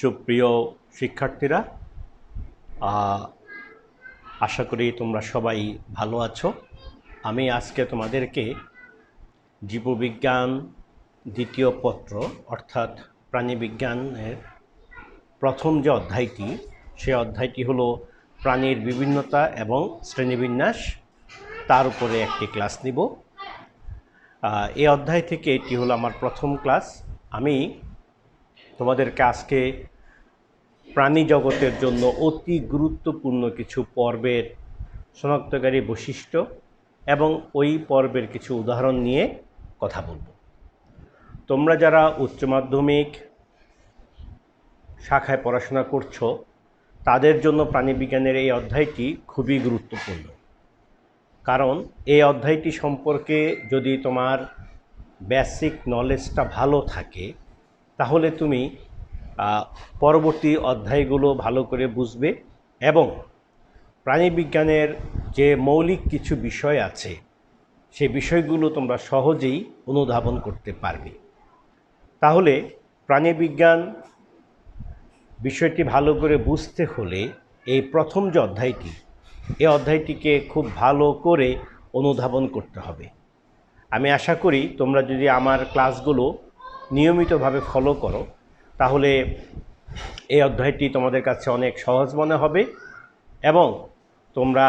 সুপ্রিয় শিক্ষার্থীরা, আশা করি তোমরা সবাই ভালো আছো। আমি আজকে তোমাদেরকে জীববিজ্ঞান দ্বিতীয় পত্র অর্থাৎ প্রাণীবিজ্ঞানের প্রথম যে অধ্যায়টি, সে অধ্যায়টি হলো প্রাণীর বিভিন্নতা এবং শ্রেণীবিন্যাস, তার উপরে একটি ক্লাস নিব। এই অধ্যায় থেকে এটি হলো আমার প্রথম ক্লাস। আমি তোমাদেরকে আজকে প্রাণী জগতের জন্য অতি গুরুত্বপূর্ণ কিছু পর্বের শনাক্তকারী বৈশিষ্ট্য এবং ওই পর্বের কিছু উদাহরণ নিয়ে কথা বলব। তোমরা যারা উচ্চ মাধ্যমিক শাখায় পড়াশোনা করছো, তাদের জন্য প্রাণীবিজ্ঞানের এই অধ্যায়টি খুবই গুরুত্বপূর্ণ। কারণ এই অধ্যায়টি সম্পর্কে যদি তোমার বেসিক নলেজটা ভালো থাকে, তাহলে তুমি পরবর্তী অধ্যায়গুলো ভালো করে বুঝবে এবং প্রাণীবিজ্ঞানের যে মৌলিক কিছু বিষয় আছে, সেই বিষয়গুলো তোমরা সহজেই অনুধাবন করতে পারবে। তাহলে প্রাণীবিজ্ঞান বিষয়টি ভালো করে বুঝতে হলে এই প্রথম যে অধ্যায়টি, এই অধ্যায়টিকে খুব ভালো করে অনুধাবন করতে হবে। আমি আশা করি তোমরা যদি আমার ক্লাসগুলো নিয়মিতভাবে ফলো করো, তাহলে এই অধ্যায়টি তোমাদের কাছে অনেক সহজ মনে হবে এবং তোমরা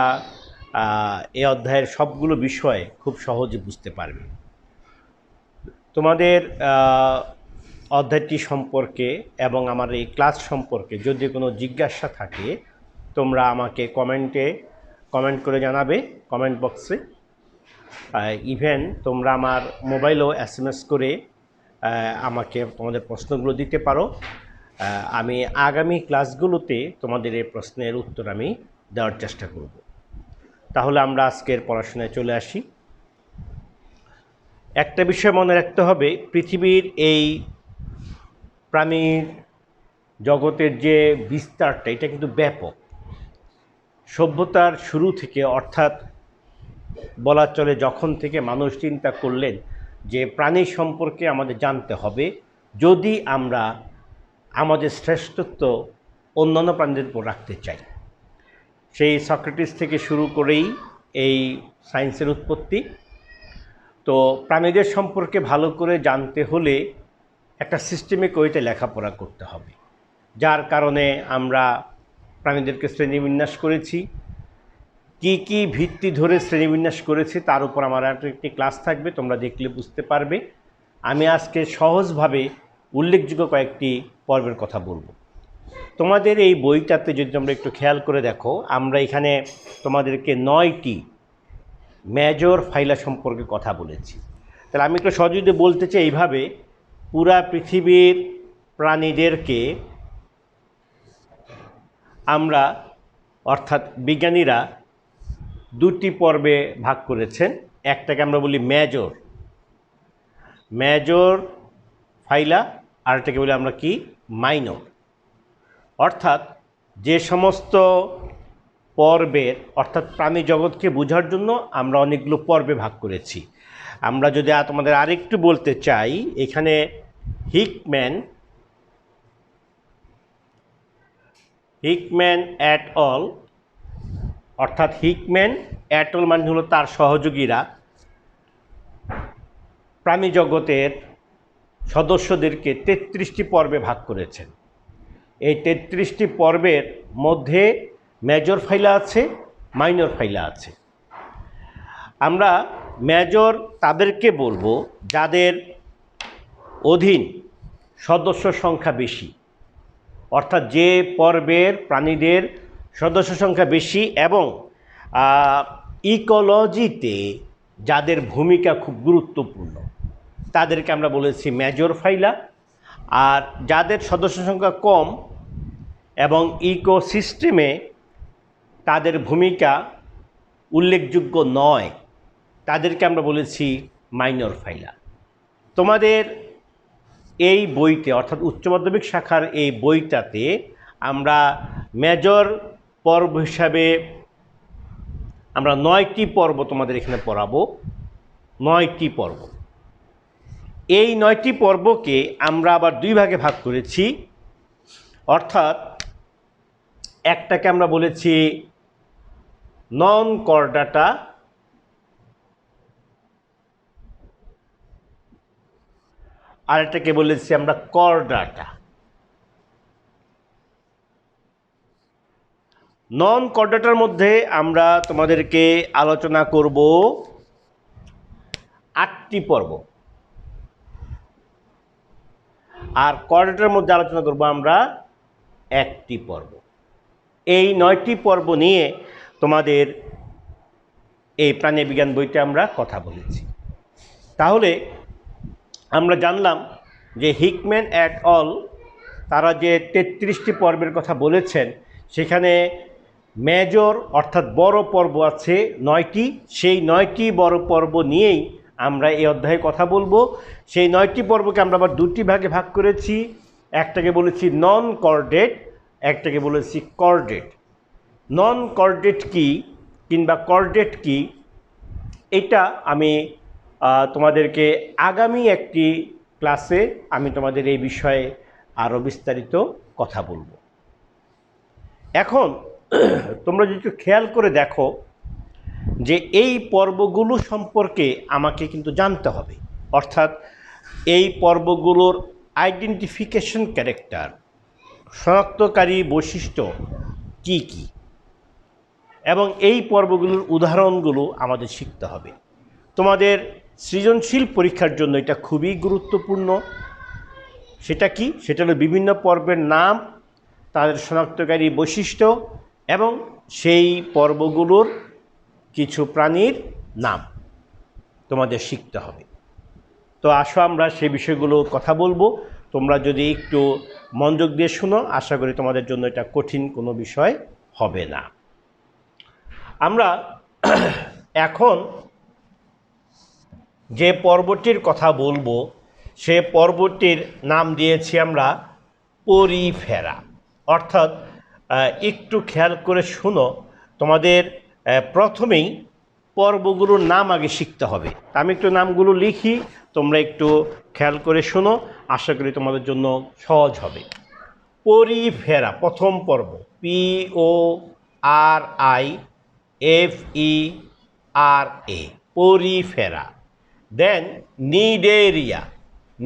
এই অধ্যায়ের সবগুলো বিষয় খুব সহজে বুঝতে পারবে। তোমাদের অধ্যায়টি সম্পর্কে এবং আমার এই ক্লাস সম্পর্কে যদি কোনো জিজ্ঞাসা থাকে, তোমরা আমাকে কমেন্ট করে জানাবে কমেন্ট বক্সে। ইভেন তোমরা আমার মোবাইলেও SMS করে আমাকে তোমাদের প্রশ্নগুলো দিতে পারো। আমি আগামী ক্লাসগুলোতে তোমাদের এই প্রশ্নের উত্তর আমি দেওয়ার চেষ্টা করব। তাহলে আমরা আজকের পড়াশোনায় চলে আসি। একটা বিষয় মনে রাখতে হবে, পৃথিবীর এই প্রাণীর জগতের যে বিস্তারটা, এটা কিন্তু ব্যাপক। সভ্যতার শুরু থেকে, অর্থাৎ বলা চলে যখন থেকে মানুষ চিন্তা করলেন যে প্রাণী সম্পর্কে আমাদের জানতে হবে যদি আমরা আমাদের শ্রেষ্ঠত্ব অন্যান্য প্রাণীদের উপর রাখতে চাই। সেই সক্রেটিস থেকে শুরু করেই এই সায়েন্সের উৎপত্তি। তো প্রাণীদের সম্পর্কে ভালো করে জানতে হলে একটা সিস্টেমিক ওয়েতে লেখাপড়া করতে হবে, যার কারণে আমরা প্রাণীদেরকে শ্রেণীবিন্যাস করেছি। কি কি ভিত্তি ধরে শ্রেণীবিন্যাস করেছে তার উপর আমার একটি ক্লাস থাকবে, তোমরা দেখলে বুঝতে পারবে। আমি আজকে সহজভাবে উল্লেখযোগ্য কয়েকটি পর্বের কথা বলবো। তোমাদের এই বইটাতে যদি তোমরা একটু খেয়াল করে দেখো, আমরা এখানে তোমাদেরকে 9টি মেজর ফাইলা সম্পর্কে কথা বলেছি। তাহলে আমি একটু সহজে বলতে চাই এইভাবে, পুরা পৃথিবীর প্রাণীদেরকে আমরা অর্থাৎ বিজ্ঞানীরা দুটি পর্বে ভাগ করেছেন। একটাকে আমরা বলি মেজর ফাইলা, আরেকটাকে বলি আমরা কি মাইনর। অর্থাৎ যে সমস্ত পর্বের, অর্থাৎ প্রাণী জগৎকে বোঝার জন্য আমরা অনেকগুলো পর্বে ভাগ করেছি। আমরা যদি তোমাদের আরেকটু বলতে চাই, এখানে হিকম্যান অ্যাট অল, অর্থাৎ হিকম্যান অ্যাট অল মানে হলো তার সহযোগীরা প্রাণী জগতের সদস্যদেরকে 33টি পর্বে ভাগ করেছেন। এই 33টি পর্বের মধ্যে মেজর ফাইলা আছে, মাইনর ফাইলা আছে। আমরা মেজর তাদেরকে বলবো যাদের অধীন সদস্য সংখ্যা বেশি, অর্থাৎ যে পর্বের প্রাণীদের সদস্য সংখ্যা বেশি এবং ইকোলজিতে যাদের ভূমিকা খুব গুরুত্বপূর্ণ, তাদেরকে আমরা বলেছি মেজর ফাইলা। আর যাদের সদস্য সংখ্যা কম এবং ইকোসিস্টেমে তাদের ভূমিকা উল্লেখযোগ্য নয়, তাদেরকে আমরা বলেছি মাইনর ফাইলা। তোমাদের এই বইতে, অর্থাৎ উচ্চ মাধ্যমিক শাখার এই বইটাতে আমরা মেজর পর্ব হিসাবে আমরা 9টি পর্ব তোমাদের এখানে পড়াবো। 9টি পর্ব। এই 9টি পর্বকে আমরা আবার দুই ভাগে ভাগ করেছি। অর্থাৎ একটাকে আমরা বলেছি নন কর্ডাটা, আরেকটাকে বলেছি আমরা কর্ডাটা। নন কর্ডাটার মধ্যে আমরা তোমাদেরকে আলোচনা করব 8টি পর্ব, আর কর্ডাটার মধ্যে আলোচনা করব আমরা 1টি পর্ব। এই 9টি পর্ব নিয়ে তোমাদের এই প্রাণীবিজ্ঞান বইতে আমরা কথা বলেছি। তাহলে আমরা জানলাম যে হিকম্যান অ্যাট অল তারা যে 33টি পর্বের কথা বলেছেন, সেখানে মেজর অর্থাৎ বড় পর্ব আছে 9টি। সেই 9টি বড় পর্ব নিয়েই আমরা এই অধ্যায়ে কথা বলবো। সেই 9টি পর্বকে আমরা আবার 2টি ভাগে ভাগ করেছি। একটাকে বলেছি নন কর্ডেট, একটাকে বলেছি কর্ডেট। নন কর্ডেট কি কিংবা কর্ডেট কি, এটা আমি তোমাদেরকে আগামী একটি ক্লাসে আমি তোমাদের এই বিষয়ে আরও বিস্তারিত কথা বলবো। এখন তোমরা যদি একটু খেয়াল করে দেখো যে এই পর্বগুলো সম্পর্কে আমাকে কিন্তু জানতে হবে, অর্থাৎ এই পর্বগুলোর আইডেন্টিফিকেশন ক্যারেক্টার, শনাক্তকারী বৈশিষ্ট্য কি কি, এবং এই পর্বগুলোর উদাহরণগুলো আমাদের শিখতে হবে। তোমাদের সৃজনশীল পরীক্ষার জন্য এটা খুবই গুরুত্বপূর্ণ। সেটা কি? সেটা হলো বিভিন্ন পর্বের নাম, তাদের শনাক্তকারী বৈশিষ্ট্য এবং সেই পর্বগুলোর কিছু প্রাণীর নাম তোমাদের শিখতে হবে। তো আসো আমরা সেই বিষয়গুলো কথা বলবো। তোমরা যদি একটু মনোযোগ দিয়ে শুনো, আশা করি তোমাদের জন্য এটা কঠিন কোনো বিষয় হবে না। আমরা এখন যে পর্বটির কথা বলবো সে পর্বটির নাম দিয়েছি আমরা পরিফেরা। অর্থাৎ একটু খেয়াল করে শুনো, তোমাদের প্রথমেই পর্বগুলোর নাম আগে শিখতে হবে। আমি একটু নামগুলো লিখি, তোমরা একটু খেয়াল করে শোনো, আশা করি তোমাদের জন্য সহজ হবে। পরিফেরা প্রথম পর্ব, PORIFERA, পরিফেরা। দেন নিডেরিয়া,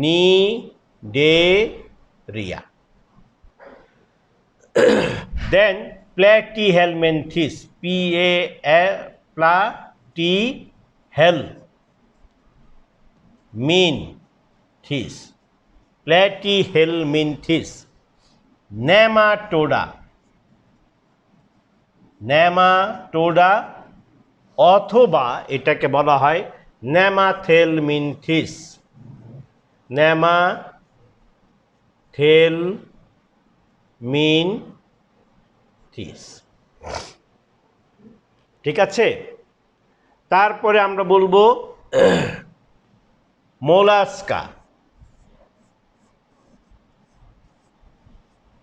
নিডেরিয়া। দেন প্ল্যাটিহেলমিনথিস, প্ল্যাটিহেলমিনথিস, প্ল্যাটিহেলমিনথিস। নেমাটোডা, নেমাটোডা অথবা এটাকে বলা হয় নেমাথেলমিনথিস, নেমাথেলমিনথিস। ঠিক আছে? তারপরে আমরা বলবো মোলাস্কা,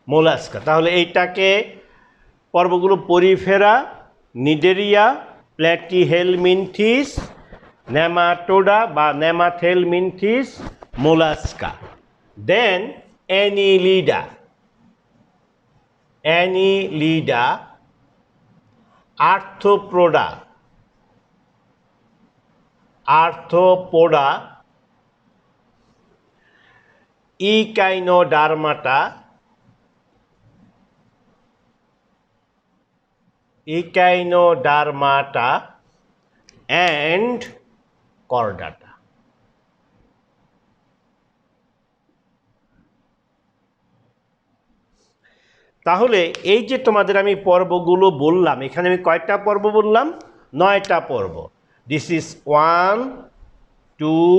মোলাস্কা। তাহলে এইটাকে পর্বগুলো পরিফেরা, নিডেরিয়া, প্ল্যাটিহেলমিনথিস, নেমাটোডা বা Nemathelminthes, Mollusca. Then Annelida, Annelida, Arthropoda, Arthropoda, Echinodermata, Echinodermata and Chordata. তাহলে এই যে তোমাদের আমি পর্বগুলো বললাম, এখানে আমি কয়টা পর্ব বললাম? 9টা পর্ব। This is 1, 2,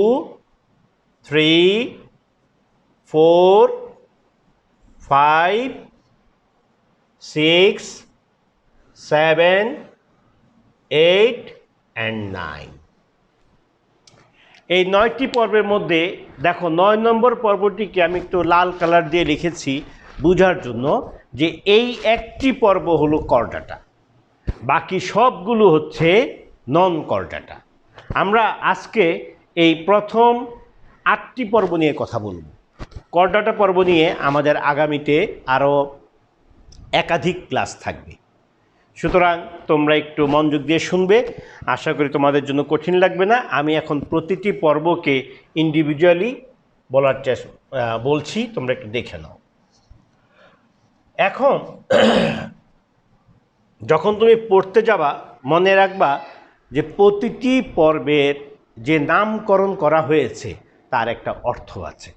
3, 4, 5, 6, 7, 8 and 9। এই 9টি পর্বের মধ্যে দেখো 9 নম্বর পর্বটিকে আমি একটু লাল কালার দিয়ে লিখেছি বোঝার জন্য যে এই একটি পর্ব হলো কর্ডাটা, বাকি সবগুলো হচ্ছে নন কর্ডাটা। আমরা আজকে এই প্রথম 8টি পর্ব নিয়ে কথা বলবো। করডাটা পর্ব নিয়ে আমাদের আগামীতে আরও একাধিক ক্লাস থাকবে, সুতরাং তোমরা একটু মনোযোগ দিয়ে শুনবে। আশা করি তোমাদের জন্য কঠিন লাগবে না। আমি এখন প্রতিটি পর্বকে ইন্ডিভিজুয়ালি বলছি, তোমরা একটু দেখে নাও। এখন যখন তুমি পড়তে যাবা মনে রাখবা যে প্রতিটি পর্বের যে নামকরণ করা হয়েছে তার একটা অর্থ আছে।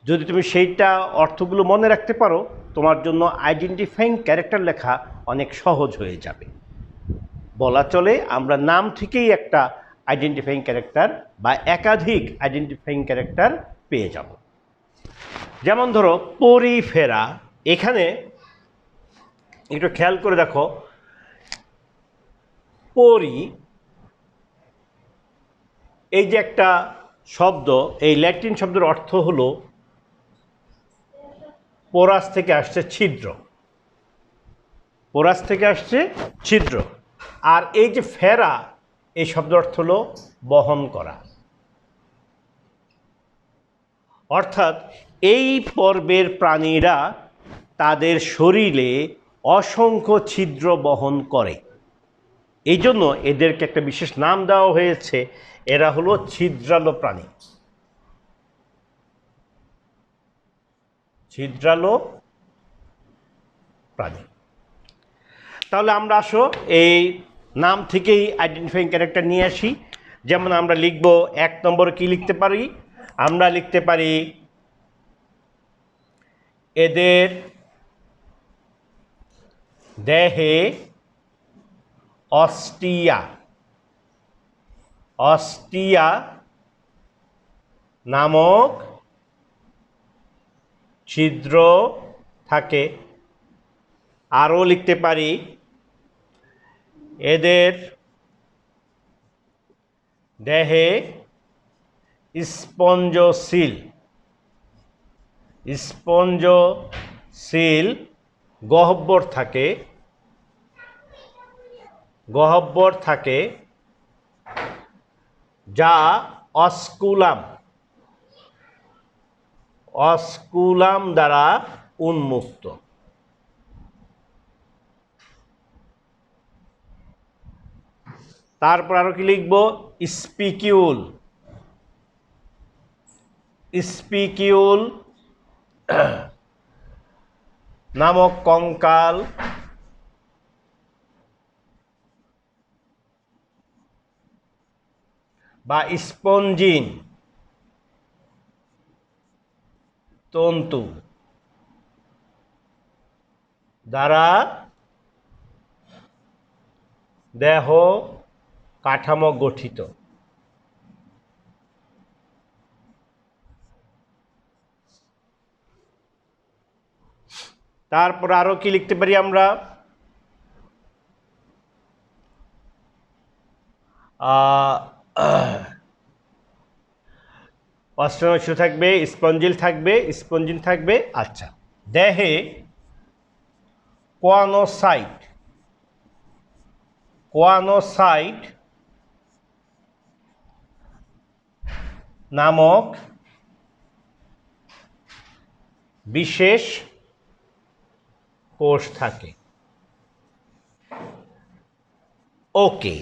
যদি তুমি সেইটা অর্থগুলো মনে রাখতে পারো, তোমার জন্য আইডেন্টিফাইং ক্যারেক্টার লেখা অনেক সহজ হয়ে যাবে। বলা চলে আমরা নাম থেকেই একটা আইডেন্টিফাইং ক্যারেক্টার বা একাধিক আইডেন্টিফাইং ক্যারেক্টার পেয়ে যাব। যেমন ধরো পরিফেরা, এখানে একটু খেয়াল করে দেখো, পরি এই যে একটা শব্দ, এই ল্যাটিন শব্দের অর্থ হলো পোরাস থেকে আসছে ছিদ্র, পোরাস থেকে আসছে ছিদ্র। আর এই যে ফেরা, এই শব্দ অর্থ হলো বহন করা। অর্থাৎ এই পর্বের প্রাণীরা তাদের শরীরে অসংখ্য ছিদ্র বহন করে, এই জন্য এদেরকে একটা বিশেষ নাম দেওয়া হয়েছে, এরা হলো ছিদ্রালো প্রাণী। ছিদ্রালো প্রাণী। তাহলে আমরা আসো এই নাম থেকেই আইডেন্টিফাইং ক্যারেক্টার নিয়ে আসি। যেমন আমরা লিখব 1 নম্বরে কি লিখতে পারি? আমরা লিখতে পারি এদের দেহে অস্টিয়া, অস্টিয়া নামক ছিদ্র থাকে। আরও লিখতে পারি এদের দেহে স্পঞ্জশীল, স্পঞ্জশীল গহ্বর থাকে, গহ্বর থাকে যা অস্কুলাম, অস্কুলাম দ্বারা উন্মুক্ত। তারপর আরো কি লিখব? স্পিকিউল, স্পিকিউল নামক কঙ্কাল বা স্পঞ্জিন তন্তু দ্বারা দেহ কাঠামো গঠিত। তারপর আরো কি লিখতে পারি আমরা? অস্ট্রোনশু থাকবে, স্পঞ্জিল থাকবে, স্পঞ্জিন থাকবে। আচ্ছা, দেহে কোয়ানোসাইট, কোয়ানোসাইট নামক বিশেষ কোষ থাকে। ওকে,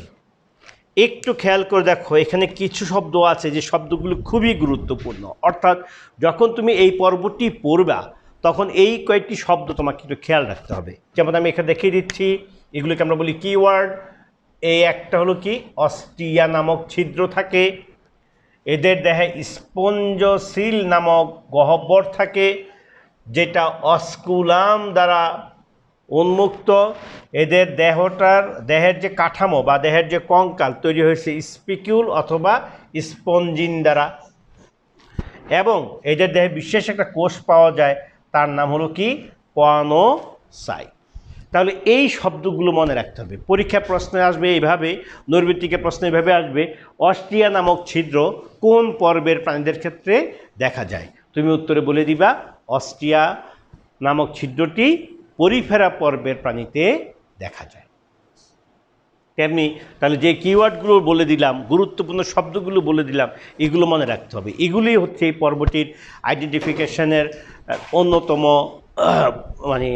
একটু খেয়াল করে দেখো, এখানে কিছু শব্দ আছে যে শব্দগুলো খুবই গুরুত্বপূর্ণ। অর্থাৎ যখন তুমি এই পর্বটি পড়বা তখন এই কয়েকটি শব্দ তোমাকে একটু খেয়াল রাখতে হবে। যেমন আমি এখানে দেখিয়ে দিচ্ছি, এগুলোকে আমরা বলি কিওয়ার্ড। এই একটা হলো কি, অস্টিয়া নামক ছিদ্র থাকে। এদের দেহে স্পঞ্জশীল নামক গহ্বর থাকে যেটা অস্কুলাম দ্বারা উন্মুক্ত। এদের দেহের যে কাঠামো বা দেহের যে কঙ্কাল তৈরি হয়েছে স্পিকিউল অথবা স্পঞ্জিন দ্বারা, এবং এদের দেহে বিশেষ একটা কোষ পাওয়া যায়, তার নাম হলো কি, কোয়ানোসাইট। তাহলে এই শব্দগুলো মনে রাখতে হবে। পরীক্ষা প্রশ্নে আসবে এইভাবে, নৈর্ব্যক্তিকের প্রশ্ন এইভাবে আসবে, অস্ট্রিয়া নামক ছিদ্র কোন পর্বের প্রাণীদের ক্ষেত্রে দেখা যায়? তুমি উত্তরে বলে দিবা অস্ট্রিয়া নামক ছিদ্রটি পরিফেরা পর্বের প্রাণীতে দেখা যায়। তেমনি তাহলে যে কিওয়ার্ডগুলো বলে দিলাম, গুরুত্বপূর্ণ শব্দগুলো বলে দিলাম, এগুলো মনে রাখতে হবে। এগুলি হচ্ছে এই পর্বটির আইডেন্টিফিকেশনের অন্যতম মানে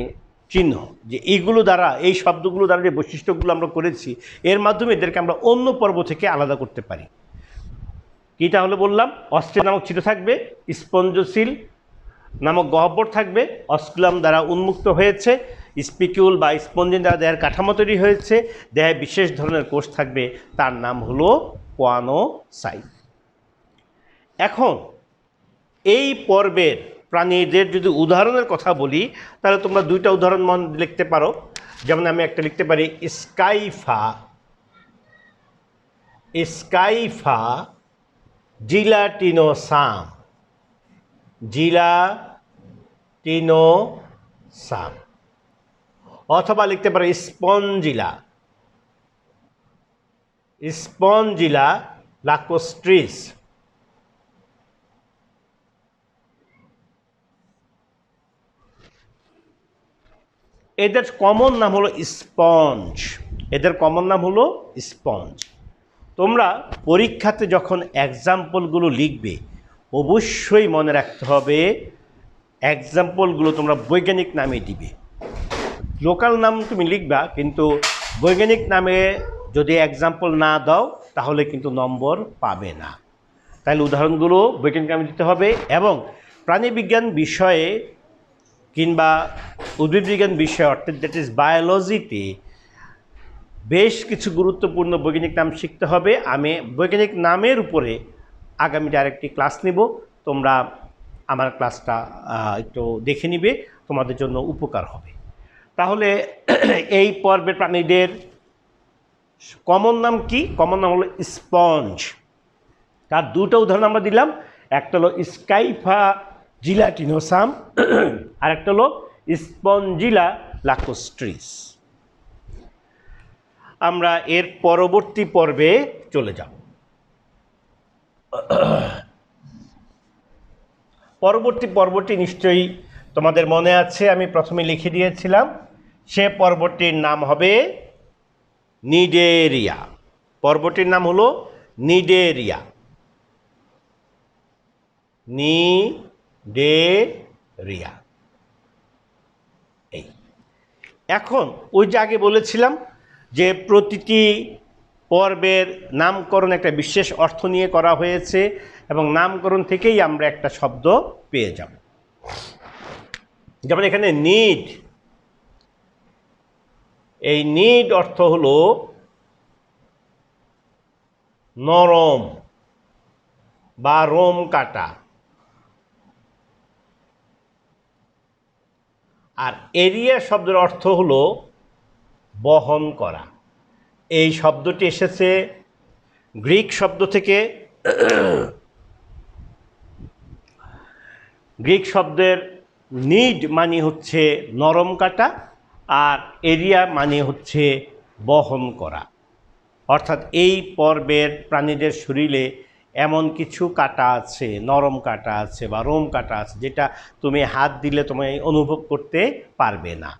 চিহ্ন, যে এইগুলো দ্বারা, এই শব্দগুলো দ্বারা যে বৈশিষ্ট্যগুলো আমরা করেছি, এর মাধ্যমে এদেরকে আমরা অন্য পর্ব থেকে আলাদা করতে পারি। কী তাহলে বললাম, অস্ট্রেল নামক ছিদ্র থাকবে, স্পঞ্জশীল নামক গহ্বর থাকবে, অস্কুলাম দ্বারা উন্মুক্ত হয়েছে, স্পিকিউল বা স্পঞ্জিন দ্বারা দেহের কাঠামো তৈরি হয়েছে, দেহে বিশেষ ধরনের কোষ থাকবে, তার নাম হলো কোয়ানোসাইট। এখন এই পর্বের প্রাণীদের যদি উদাহরণের কথা বলি, তাহলে তোমরা দুইটা উদাহরণ লিখতে পারো। যেমন আমি একটা লিখতে পারি, স্কাইফা, স্কাইফা জিলাটিনোসাম, জিলাটিনোসাম। অথবা লিখতে পারো স্পঞ্জিলা, স্পঞ্জিলা লাকোস্ট্রিস। এদের কমন নাম হলো স্পঞ্জ, এদের কমন নাম হলো স্পঞ্জ। তোমরা পরীক্ষাতে যখন এক্সাম্পলগুলো লিখবে, অবশ্যই মনে রাখতে হবে এক্সাম্পলগুলো তোমরা বৈজ্ঞানিক নামে দিবে। লোকাল নাম তুমি লিখবা, কিন্তু বৈজ্ঞানিক নামে যদি এক্সাম্পল না দাও তাহলে কিন্তু নম্বর পাবে না। তাহলে উদাহরণগুলো বৈজ্ঞানিক নামে দিতে হবে। এবং প্রাণীবিজ্ঞান বিষয়ে কিংবা উদ্ভিদবিজ্ঞান বিষয়ে, অর্থাৎ দ্যাট ইজ বায়োলজিতে বেশ কিছু গুরুত্বপূর্ণ বৈজ্ঞানিক নাম শিখতে হবে। আমি বৈজ্ঞানিক নামের উপরে আগামীতে আরেকটি ক্লাস নেব, তোমরা আমার ক্লাসটা একটু দেখে নিবে, তোমাদের জন্য উপকার হবে। তাহলে এই পর্বের প্রাণীদের কমন নাম কি? কমন নাম হলো স্পঞ্জ। তার দুটো উদাহরণ আমরা দিলাম, একটা হলো স্কাইফা জিলাটিনোসাম, আর একটা হলো স্পঞ্জিলা লাকোস্ট্রিস। আমরা এর পরবর্তী পর্বে চলে যাব। পরবর্তী পর্বটি নিশ্চয়ই তোমাদের মনে আছে, আমি প্রথমে লিখে দিয়েছিলাম। সে পর্বটির নাম হবে নিডেরিয়া। পর্বটির নাম হলো নিডেরিয়া, নিডেরিয়া। এই এখন ওই যে আগে বলেছিলাম যে প্রতিটি পর্বের নামকরণ একটা বিশেষ অর্থ নিয়ে করা হয়েছে, এবং নামকরণ থেকেই আমরা একটা শব্দ পেয়ে যাব। যেমন এখানে নিড, এই নিড অর্থ হলো নরম বা রোম কাটা। আর এরিয়া শব্দের অর্থ হলো বহন করা। এই শব্দটি এসেছে গ্রিক শব্দ থেকে। গ্রিক শব্দের নিড মানে হচ্ছে নরম কাটা, আর এরিয়া মানে হচ্ছে বহন করা। অর্থাৎ এই পর্বের প্রাণীদের শরীরে এমন কিছু কাটা আছে, নরম কাটা আছে বা রোম কাটা আছে, যেটা তুমি হাত দিলে তুমি অনুভব করতে পারবে না।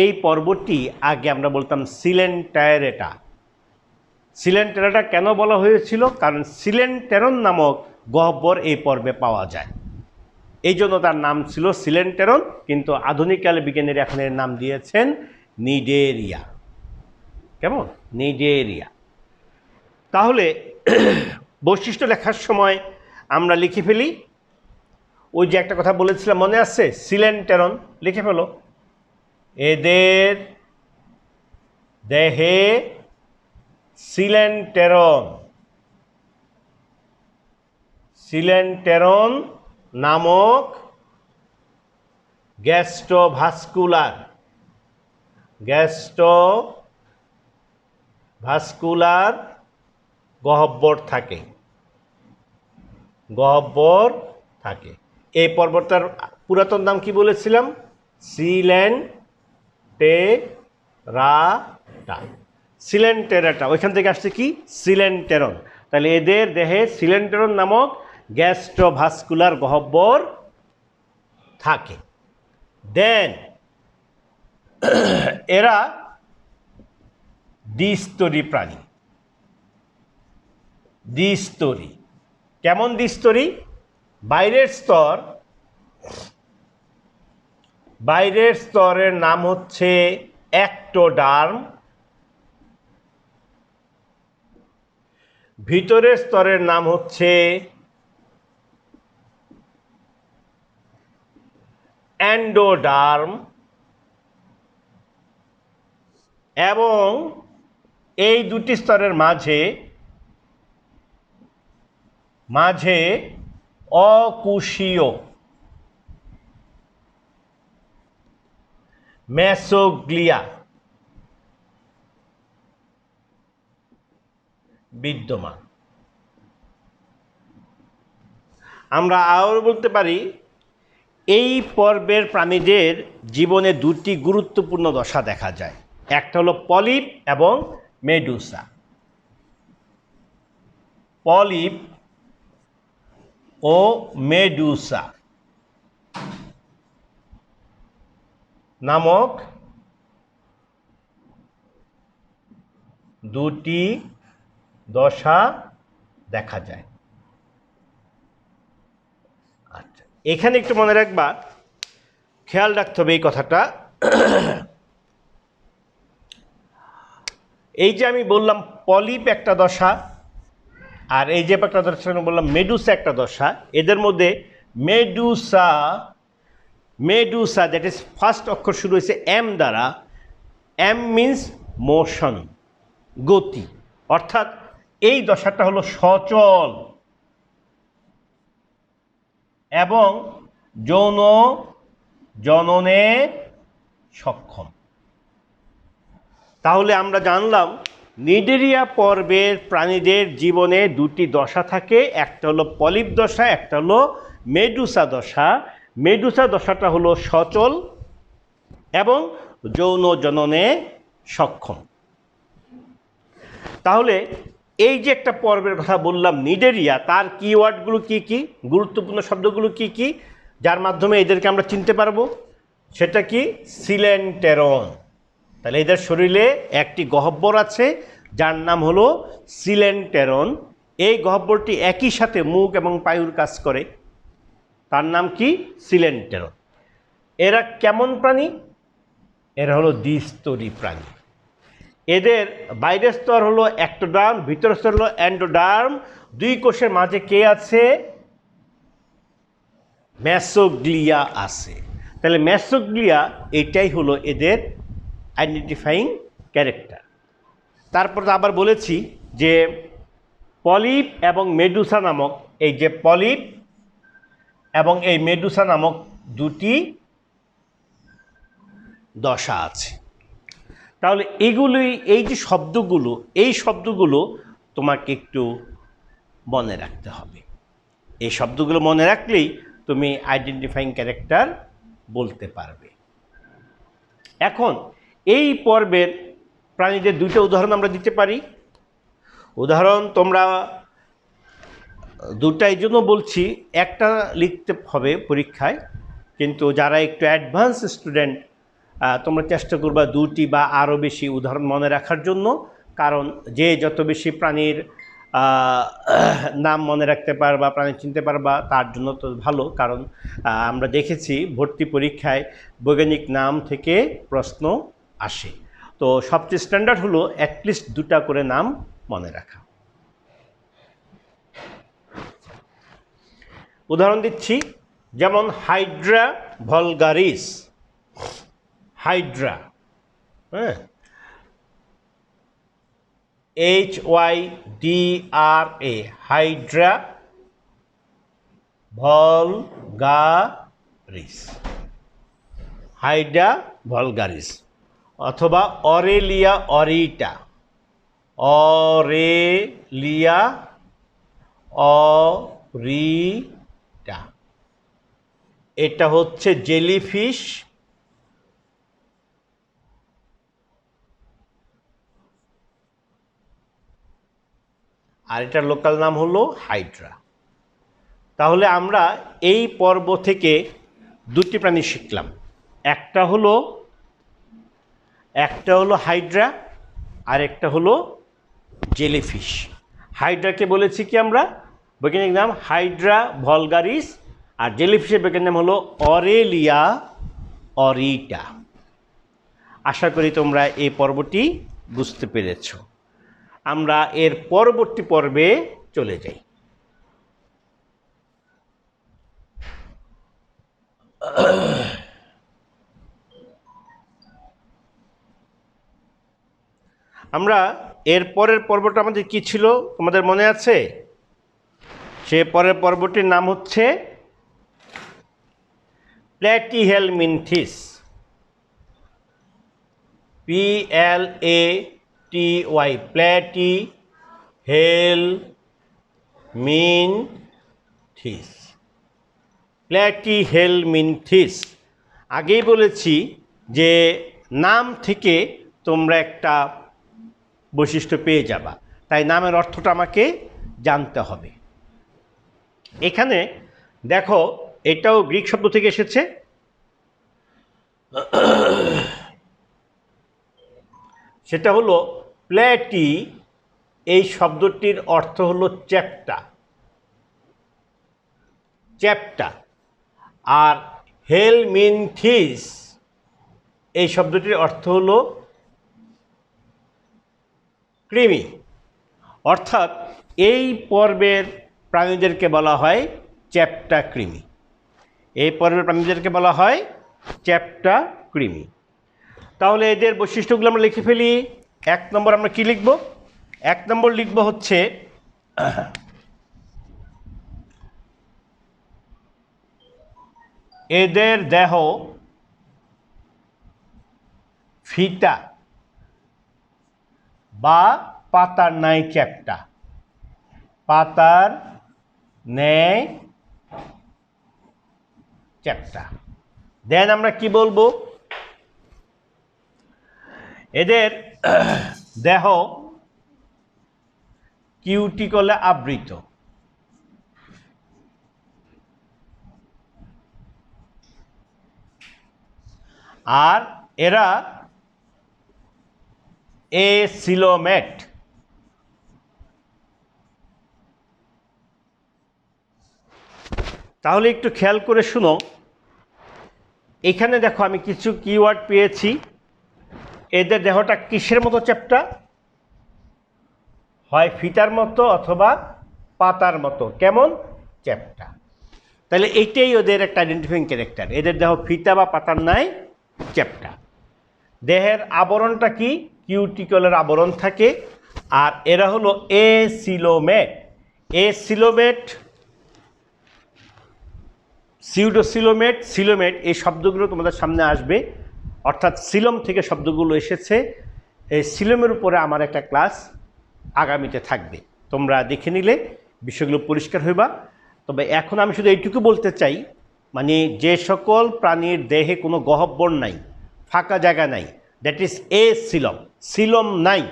এই পর্বটি আগে আমরা বলতাম সিলেন্টারেটা। সিলেন্টেরাটা কেন বলা হয়েছিল? কারণ সিলেন্টেরন নামক গহ্বর এই পর্বে পাওয়া যায়, এই জন্য তার নাম ছিল সিলেন্টেরন। কিন্তু আধুনিককালে বিজ্ঞানীরা এখন এর নাম দিয়েছেন নিডেরিয়া। কেমন? নিডেরিয়া। তাহলে বৈশিষ্ট্য লেখার সময় আমরা লিখে ফেলি, ওই যে একটা কথা বলেছিলাম মনে আছে, সিলেন্টেরন লিখে ফেলো। এদের দেহে সিলেন্টেরন, সিলেন্টেরন নামক গ্যাস্ট্রোভাস্কুলার গহ্বর থাকে, গহ্বর থাকে। এই পর্বতটার পুরাতন নাম কি বলেছিলাম? সিলেন্টেরাটা। সিলেন্টেরাটা ওইখান থেকে আসছে কি? সিলেন্টেরন। তাহলে এদের দেহে সিলেন্টেরন নামক গ্যাস্ট্রোভাস্কুলার গহ্বর থাকে। দেন এরা দ্বিস্তরী প্রাণী। দ্বিস্তরী কেমন দ্বিস্তরী? বাইরের স্তরের নাম হচ্ছে অ্যাক্টোডার্ম, ভিতরের স্তরের নাম হচ্ছে এন্ডোডার্ম, এবং এই দুটি স্তরের মাঝে অকুশীয় মেসোগ্লিয়া বিদ্যমান। আমরা আরও বলতে পারি এই পর্বের প্রাণীদের জীবনে দুটি গুরুত্বপূর্ণ দশা দেখা যায়, একটা হলো পলিপ এবং মেডুসা। পলিপ ও মেডুসা নামক দুটি দশা দেখা যায়। আচ্ছা, এখানে একটু মনে রাখবা, খেয়াল রাখতে হবে এই কথাটা। এই যে আমি বললাম পলিপ একটা দশা, আর এই যে একটা দশা বললাম মেডুসা একটা দশা, এদের মধ্যে মেডুসা দ্যাট ইজ ফার্স্ট অক্ষর শুরু হয়েছে এম দ্বারা। এম মিন্স মোশন, গতি, অর্থাৎ এই দশাটা হলো সচল এবং যৌন জননে সক্ষম। তাহলে আমরা জানলাম নিডেরিয়া পর্বের প্রাণীদের জীবনে দুটি দশা থাকে, একটা হলো পলিপ দশা, একটা হলো মেডুসা দশা। মেডুসা দশাটা হলো সচল এবং যৌন জননে সক্ষম। তাহলে এই যে একটা পর্বের কথা বললাম নিডেরিয়া, তার কিওয়ার্ডগুলো কি কি, গুরুত্বপূর্ণ শব্দগুলো কি কি, যার মাধ্যমে এদেরকে আমরা চিনতে পারবো, সেটা কি? সিলেন্টেরন। তাহলে এদের শরীরে একটি গহ্বর আছে যার নাম হলো সিলেন্টেরন। এই গহ্বরটি একই সাথে মুখ এবং পায়ুর কাজ করে, তার নাম কি? সিলেন্টেরন। এরা কেমন প্রাণী? এরা হলো দ্বিস্তরী প্রাণী। এদের বাইরের স্তর হলো অ্যাক্টোডার্ম, ভিতরের স্তর হলো এন্ডোডার্ম। দুই কোষের মাঝে কে আছে? মেসোগ্লিয়া আছে। তাহলে মেসোগ্লিয়া এটাই হলো এদের আইডেন্টিফাইং ক্যারেক্টার। তারপর আবার বলেছি যে পলিপ এবং মেডুসা নামক, এই যে পলিপ এবং এই মেডুসা নামক দুটি দশা আছে। তাহলে এই যে শব্দগুলো, এই শব্দগুলো তোমাকে একটু মনে রাখতে হবে। এই শব্দগুলো মনে রাখলেই তুমি আইডেন্টিফাইং ক্যারেক্টার বলতে পারবে। এখন এই পর্বের প্রাণীদের দুইটা উদাহরণ আমরা দিতে পারি। উদাহরণ তোমরা দুটা এই জন্য বলছি, একটা লিখতে হবে পরীক্ষায়, কিন্তু যারা একটু অ্যাডভান্স স্টুডেন্ট তোমরা চেষ্টা করবা দুটি বা আরও বেশি উদাহরণ মনে রাখার জন্য। কারণ যে যত বেশি প্রাণীর নাম মনে রাখতে পারবা, প্রাণী চিনতে পারবা, তার জন্য তো ভালো। কারণ আমরা দেখেছি ভর্তি পরীক্ষায় বৈজ্ঞানিক নাম থেকে প্রশ্ন আসে। তো সবচেয়ে স্ট্যান্ডার্ড হলো অ্যাটলিস্ট দুটা করে নাম মনে রাখা। উদাহরণ দিচ্ছি, যেমন হাইড্রা ভলগারিস। হাইড্রা, হ্যাঁ, HYDRA, হাইড্রা ভলগারিস, হাইড্রা ভলগারিস। অথবা অরেলিয়া অরিটা, অরেলিয়া অরিটা, এটা হচ্ছে জেলিফিশ। আর এটার লোকাল নাম হলো হাইড্রা। তাহলে আমরা এই পর্ব থেকে দুটি প্রাণী শিখলাম, একটা হলো হাইড্রা আর একটা হলো জেলিফিশ। হাইড্রাকে বলেছি কি আমরা, বৈজ্ঞানিক নাম হাইড্রা ভলগারিস, আর জেলিফিশের বৈজ্ঞানিক নাম হলো অরেলিয়া অরিটা। আশা করি তোমরা এই পর্বটি বুঝতে পেরেছ। আমরা এর পরবর্তী পর্বে চলে যাই। আমরা এর পরের পর্বটা আমাদের কি ছিল তোমাদের মনে আছে? সে পরের পর্বটির নাম হচ্ছে প্ল্যাটিহেলমিনথিস। PLATY, প্ল্যাটিহেলমিনথিস। প্ল্যাটিহেলমিনথিস আগেই বলেছি যে নাম থেকে তোমরা একটা বৈশিষ্ট্য পেয়ে যাবা, তাই নামের অর্থটা আমাকে জানতে হবে। এখানে দেখো, এটাও গ্রিক শব্দ থেকে এসেছে। সেটা হলো প্ল্যাটি, এই শব্দটির অর্থ হলো চ্যাপ্টা, চ্যাপ্টা। আর হেলমিনথিস এই শব্দটির অর্থ হলো কৃমি। অর্থাৎ এই পর্বের প্রাণীদেরকে বলা হয় চ্যাপ্টা কৃমি। এই পর্বের প্রাণীদেরকে বলা হয় চ্যাপ্টা কৃমি। তাহলে এদের বৈশিষ্ট্যগুলো আমরা লিখে ফেলি। 1 নম্বর আমরা কি লিখব? 1 নম্বর লিখব হচ্ছে এদের দেহ ফিতা বা পাতার ন্যায় চ্যাপ্টা, পাতার ন্যায় চ্যাপ্টা। দেন আমরা কি বলবো? এদের দেহ কিউটিকলে আবৃত, আর এরা এসিলোমেট। তাহলে একটু খেয়াল করে শুনো, এখানে দেখো আমি কিছু কিওয়ার্ড পেয়েছি। এদের দেহটা কিসের মতো চ্যাপ্টা? হয় ফিতার মতো অথবা পাতার মতো। কেমন? চ্যাপ্টা। তাহলে এইটাই ওদের একটা আইডেন্টিফাইং ক্যারেক্টার। এদের দেহ ফিতা বা পাতার ন্যায় চ্যাপ্টা। দেহের আবরণটা কি? কিউটিকলের আবরণ থাকে। আর এরা হলো এসিলোমেট। এসিলোমেট, সিউডোসিলোমেট, সিলোমেট, এই শব্দগুলো তোমাদের সামনে আসবে। অর্থাৎ সিলম থেকে শব্দগুলো এসেছে। এই সিলমের উপরে আমার একটা ক্লাস আগামীতে থাকবে, তোমরা দেখে নিলে বিষয়গুলো পরিষ্কার হইবা। তবে এখন আমি শুধু এইটুকু বলতে চাই, মানে যে সকল প্রাণীর দেহে কোনো গহ্বর নাই, ফাঁকা জায়গা নাই, that is a Silam, Silam নাই।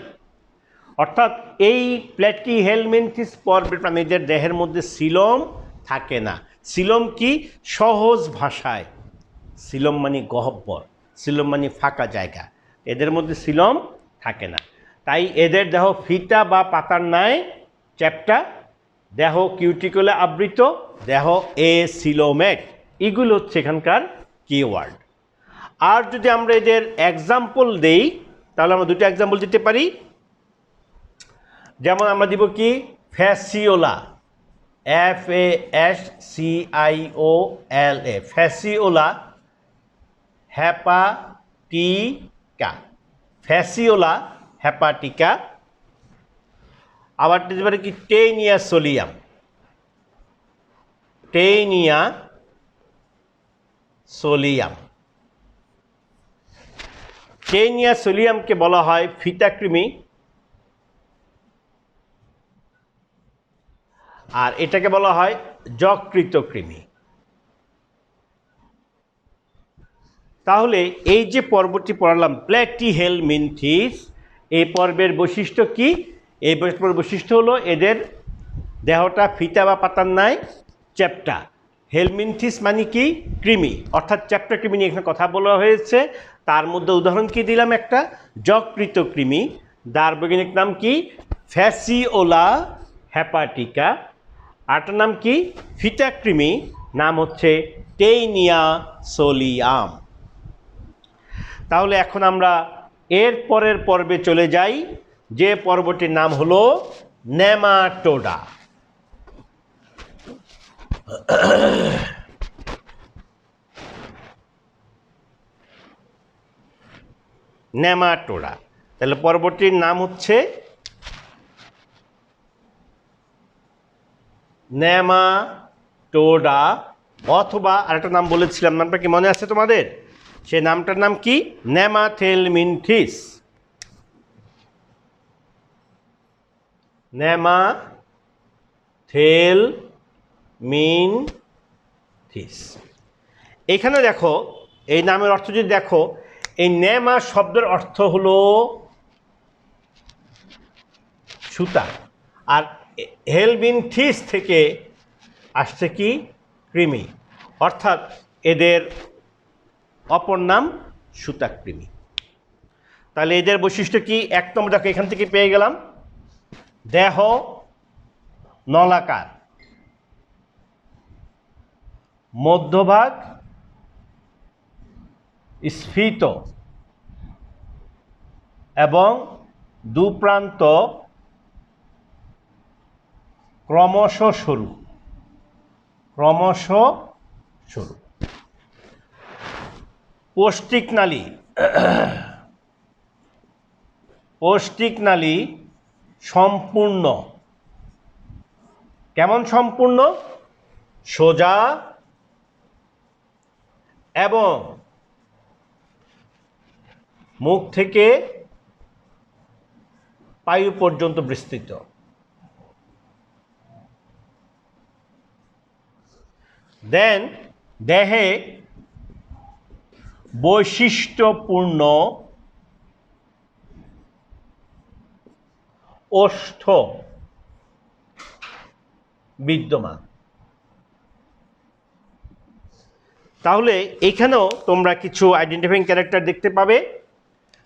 অর্থাৎ এই প্ল্যাটিহেলমিনথিস পর্বের প্রাণীদের দেহের মধ্যে সিলম থাকে না। সিলম কি? সহজ ভাষায় সিলম মানে গহ্বর, সিলম মানে ফাঁকা জায়গা। এদের মধ্যে সিলম থাকে না, তাই এদের দেহ ফিতা বা পাতার ন্যায় চ্যাপ্টা, দেহ কিউটিকলে আবৃত, দেহ এসিলোমেট। এগুলো হচ্ছে এখানকার কিওয়ার্ড। আর যদি আমরা এদের এক্সাম্পল দেই, তাহলে আমরা দুটো এক্সাম্পল দিতে পারি। যেমন আমরা দিব কি? ফ্যাসিওলা, FASCIOLA, ফ্যাসিওলা, হ্যাপাটিকা, ফ্যাসিওলা হ্যাপাটিকা। আবার দিতে পারি কি? টেইনিয়াসোলিয়াম, টেইনিয়াসোলিয়াম। টেইনিয়াসোলিয়ামকে বলা হয় ফিতাকৃমি, আর এটাকে বলা হয় যকৃত কৃমি। তাহলে এই যে পর্বটি পড়ালাম প্ল্যাটিহেলমিনথিস, এই পর্বের বৈশিষ্ট্য কি? এই পর্বের বৈশিষ্ট্য হলো এদের দেহটা ফিতা বা পাতার ন্যায় চ্যাপ্টা। হেলমিনথিস মানে কি? কৃমি, অর্থাৎ চ্যাপ্টা কৃমি নিয়ে এখানে কথা বলা হয়েছে। তার মধ্যে উদাহরণ কি দিলাম? একটা যকৃত কৃমি, তার বৈজ্ঞানিক নাম কি? ফ্যাসিওলা হেপাটিকা। আরটার নাম কি? ফিটাকৃমি, নাম হচ্ছে টেইনিয়া সোলিয়াম। তাহলে এখন আমরা এর পরের পর্বে চলে যাই, যে পর্বটির নাম হলো নেমাটোডা। নেমাটোডা, তাহলে পর্বটির নাম হচ্ছে নেমাটোডা, অথবা আরেকটা নাম বলেছিলাম, নামটা কি মনে আছে তোমাদের? সে নামটার নাম কি? নেমাথেলমিনথিস। নেমাথেলমিনথিস। এখানে দেখো, এই নামের অর্থ যদি দেখো, এই নেমা শব্দের অর্থ হলো সুতা, আর হেলমিনথিস থেকে আসছে কি? কৃমি, অর্থাৎ এদের অপর নাম সুতাকৃমি। তাহলে এদের বৈশিষ্ট্য কি? এক নম্বর দেখো, এখান থেকে পেয়ে গেলাম, দেহ নলাকার, মধ্যভাগ স্ফীত এবং দুপ্রান্ত ক্রমশ সরু। পৌষ্টিক নালী সম্পূর্ণ। কেমন সম্পূর্ণ? সোজা এবং মুখ থেকে পায়ু পর্যন্ত বিস্তৃত। দেন দেহে বৈশিষ্ট্যপূর্ণ ওষ্ঠ বিদ্যমান। তাহলে এখানেও তোমরা কিছু আইডেন্টিফাইং ক্যারেক্টার দেখতে পাবে,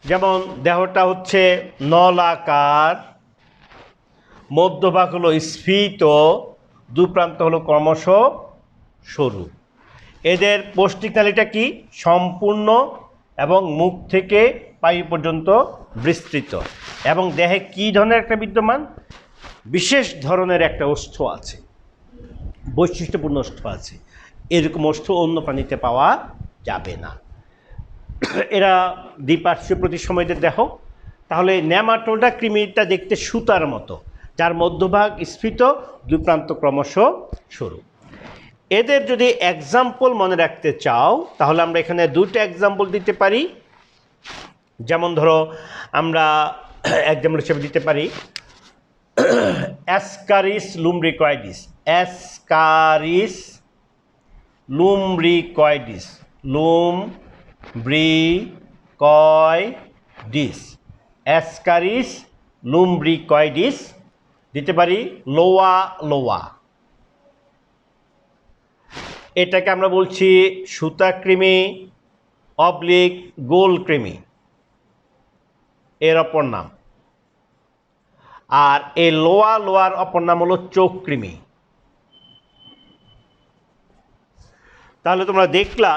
যেমন দেহটা হচ্ছে নলাকার, মধ্যভাগ হলো স্ফীত, দুপ্রান্ত হলো ক্রমশ সরু। এদের পৌষ্টিক নালীটা কি? সম্পূর্ণ এবং মুখ থেকে পায়ু পর্যন্ত বিস্তৃত, এবং দেহে কি ধরনের একটা বিদ্যমান? বিশেষ ধরনের একটা ওষ্ঠ আছে, বৈশিষ্ট্যপূর্ণ ওষ্ঠ আছে। এরকম ওষ্ঠ অন্য প্রাণীতে পাওয়া যাবে না। এরা দ্বিপার্শ্বীয় প্রতিসময়দের দেহ। তাহলে নেমাটোডা কৃমিটা দেখতে সুতার মতো, যার মধ্যভাগ স্ফীত, দুই প্রান্ত ক্রমশ সরু। এদের যদি এক্সাম্পল মনে রাখতে চাও, তাহলে আমরা এখানে দুটো এক্সাম্পল দিতে পারি। যেমন ধরো, আমরা এক্সাম্পল হিসেবে দিতে পারি Ascaris lumbricoides. Ascaris lumbricoides, lumbricoides, Ascaris lumbricoides. দিতে পারি লোয়া লোয়া। এটাকে আমরা বলছি সুতাকৃমি অবলিক গোলকৃমি, এর অপর নাম। আর এই লোয়া লোয়ার অপর নাম হলো চোখকৃমি। তাহলে তোমরা দেখলা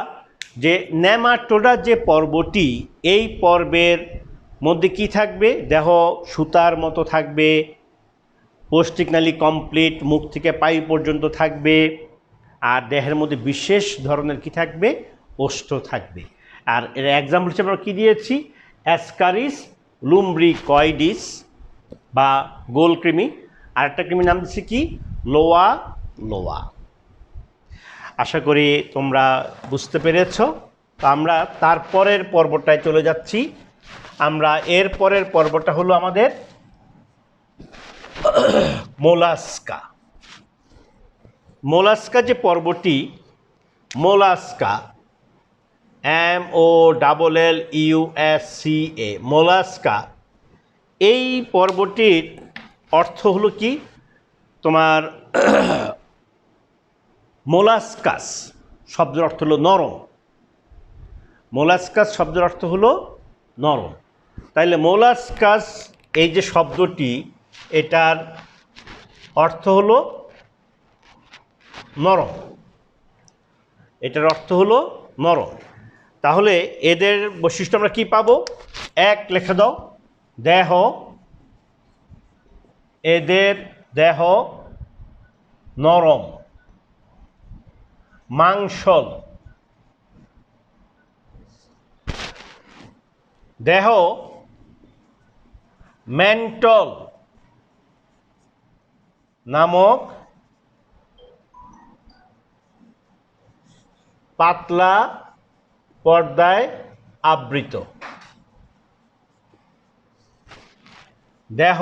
যে নেমাটোডা যে পর্বটি, এই পর্বের মধ্যে কি থাকবে? দেহ সুতার মতো থাকবে, পৌষ্টিক নালী কমপ্লিট, মুখ থেকে পায়ু পর্যন্ত থাকবে, আর দেহের মধ্যে বিশেষ ধরনের কি থাকবে? ওষ্ঠ থাকবে। আর এর এক্সাম্পল হিসেবে আমরা কী দিয়েছি? অ্যাসকারিস লুম্ব্রিকয়েডিস বা গোলকৃমি, আর একটা কৃমির নাম দিচ্ছি কি? লোয়া লোয়া। আশা করি তোমরা বুঝতে পেরেছ। তো আমরা তারপরের পর্বটায় চলে যাচ্ছি। আমরা এর পরের পর্বটা হলো আমাদের মোলাস্কা। মোলাস্কা যে পর্বটি, মোলাস্কা, MOLLUSCA, মোলাস্কা, এই পর্বটির অর্থ হলো কি? তোমার মোলাস্কাস শব্দের অর্থ হলো নরম। মোলাস্কাস শব্দের অর্থ হলো নরম। তাইলে মোলাস্কাস এই যে শব্দটি, এটার অর্থ হলো নরম, এটার অর্থ হলো নরম। তাহলে এদের বৈশিষ্ট্য আমরা কি পাবো? এক, লেখা দাও, দেহ, এদের দেহ নরম, মাংসল, দেহ মেন্টল নামক পাতলা পর্দায় আবৃত। দেহ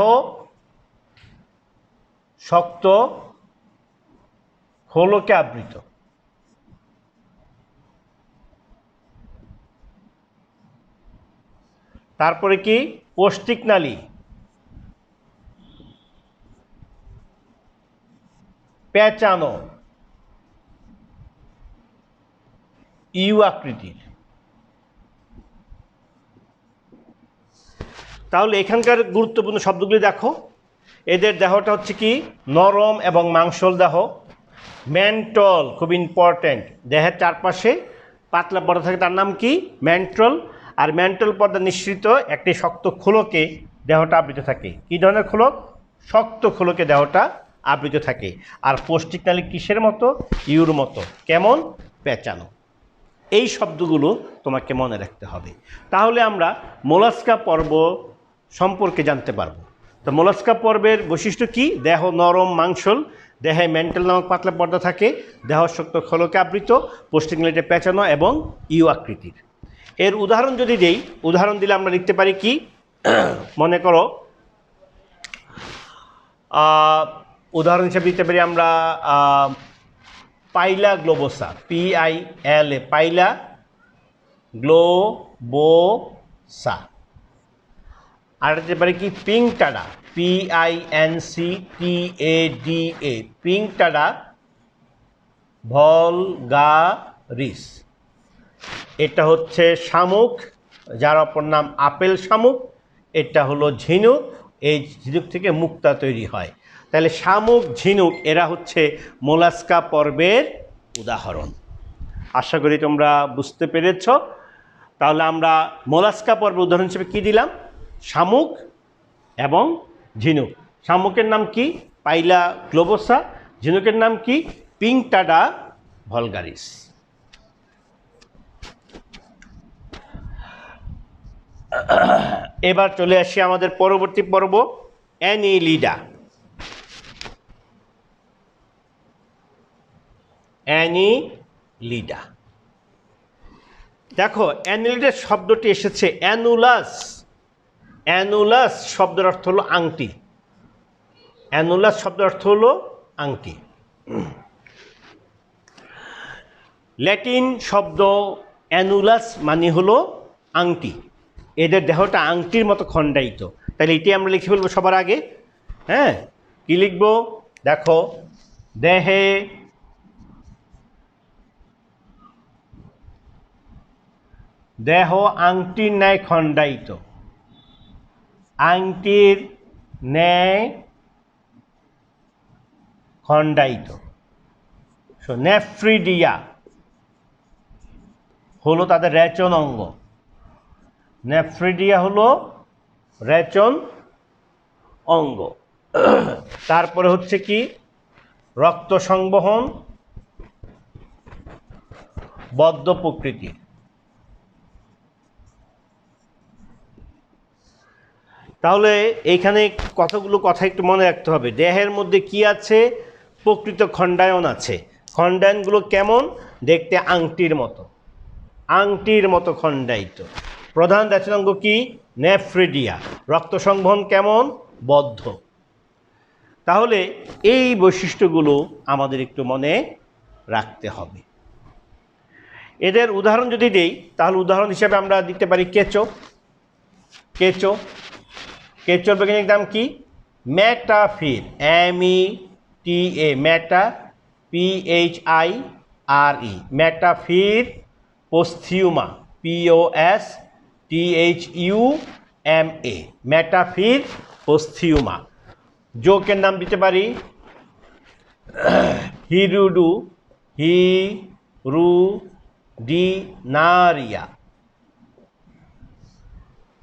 শক্ত খোলকে আবৃত। তারপরে কি? পৌষ্টিক নালী পেঁচানো, ইউ আকৃতির। তাহলে এখানকার গুরুত্বপূর্ণ শব্দগুলি দেখো। এদের দেহটা হচ্ছে কি? নরম এবং মাংসল দেহ। মেন্টল, খুব ইম্পর্ট্যান্ট, দেহের চারপাশে পাতলা পর্দা থাকে, তার নাম কি? মেন্টল। আর মেন্টল পর্দা নিঃসৃত একটি শক্ত খোলকে দেহটা আবৃত থাকে। কী ধরনের খোলক? শক্ত খোলকে দেহটা আবৃত থাকে। আর পৌষ্টিক নালী কিসের মতো? ইউর মতো। কেমন? পেঁচানো। এই শব্দগুলো তোমাকে মনে রাখতে হবে, তাহলে আমরা মোলাস্কা পর্ব সম্পর্কে জানতে পারবো। তো মোলাস্কা পর্বের বৈশিষ্ট্য কি? দেহ নরম মাংসল, দেহে মেন্টাল নামক পাতলা পর্দা থাকে, দেহ শক্ত খোলকে আবৃত, পৌষ্টিক নালীতে পেঁচানো এবং ইউ আকৃতির। এর উদাহরণ যদি দেই, উদাহরণ দিলে আমরা লিখতে পারি কি? মনে করো উদাহরণ হিসেবে দিতে পারি আমরা পাইলা গ্লোবোসা, PILA, পাইলা গ্লোবোসা। আর দিতে পারি কি? পিংটাডা, PINCTADA, পিংটাডা ভলগারিস। এটা হচ্ছে শামুক, যার অপর নাম আপেল শামুক। এটা হলো ঝিনুক, এই ঝিনুক থেকে মুক্তা তৈরি হয়। তাহলে শামুক, ঝিনুক এরা হচ্ছে মোলাস্কা পর্বের উদাহরণ। আশা করি তোমরা বুঝতে পেরেছ। তাহলে আমরা মোলাস্কা পর্বের উদাহরণ হিসেবে কী দিলাম? শামুক এবং ঝিনুক। শামুকের নাম কি? পাইলা গ্লোবোসা। ঝিনুকের নাম কি? পিংটাডা ভলগারিস। এবার চলে আসি আমাদের পরবর্তী পর্ব, অ্যানিলিডা। অ্যানিলিডা, দেখো অ্যানিলিডার শব্দটি এসেছে অ্যানুলাস। অ্যানুলাস শব্দের অর্থ হলো আংটি। অ্যানুলাস শব্দের অর্থ হলো আংটি। ল্যাটিন শব্দ অ্যানুলাস মানে হলো আংটি। এদের দেহটা আংটির মতো খণ্ডায়িত। তাহলে এটি আমরা লিখে ফেলবো সবার আগে। হ্যাঁ, কি লিখবো? দেখো, দেহে দেহ আংটির ন্যায় খণ্ডায়িত। আংটির ন্যায় খণ্ডায়িত। নেফ্রিডিয়া হলো তাদের রেচন অঙ্গ। নেফ্রিডিয়া হলো রেচন অঙ্গ। তারপরে হচ্ছে কি? রক্ত সংবহন বদ্ধ প্রকৃতির। তাহলে এইখানে কতগুলো কথা একটু মনে রাখতে হবে। দেহের মধ্যে কি আছে? প্রকৃত খণ্ডায়ন আছে। খণ্ডায়নগুলো কেমন? দেখতে আংটির মতো, আংটির মতো খণ্ডায়িত। প্রধান রেচনাঙ্গ কি? নেফ্রিডিয়া। রক্ত সংবহন কেমন? বদ্ধ। তাহলে এই বৈশিষ্ট্যগুলো আমাদের একটু মনে রাখতে হবে। এদের উদাহরণ যদি দেই, তাহলে উদাহরণ হিসেবে আমরা দিতে পারি কেঁচো। কেঁচো, কেঁচোর বৈজ্ঞানিক নাম কি? মেটাফির, META, meta, PHIRE, মেটাফির পোস্থিউমা, POSTHUMA, M A, মেটাফির পোস্থিউমা। যৌগের নাম দিতে পারি হিরুডু, হিরুডিনারিয়া,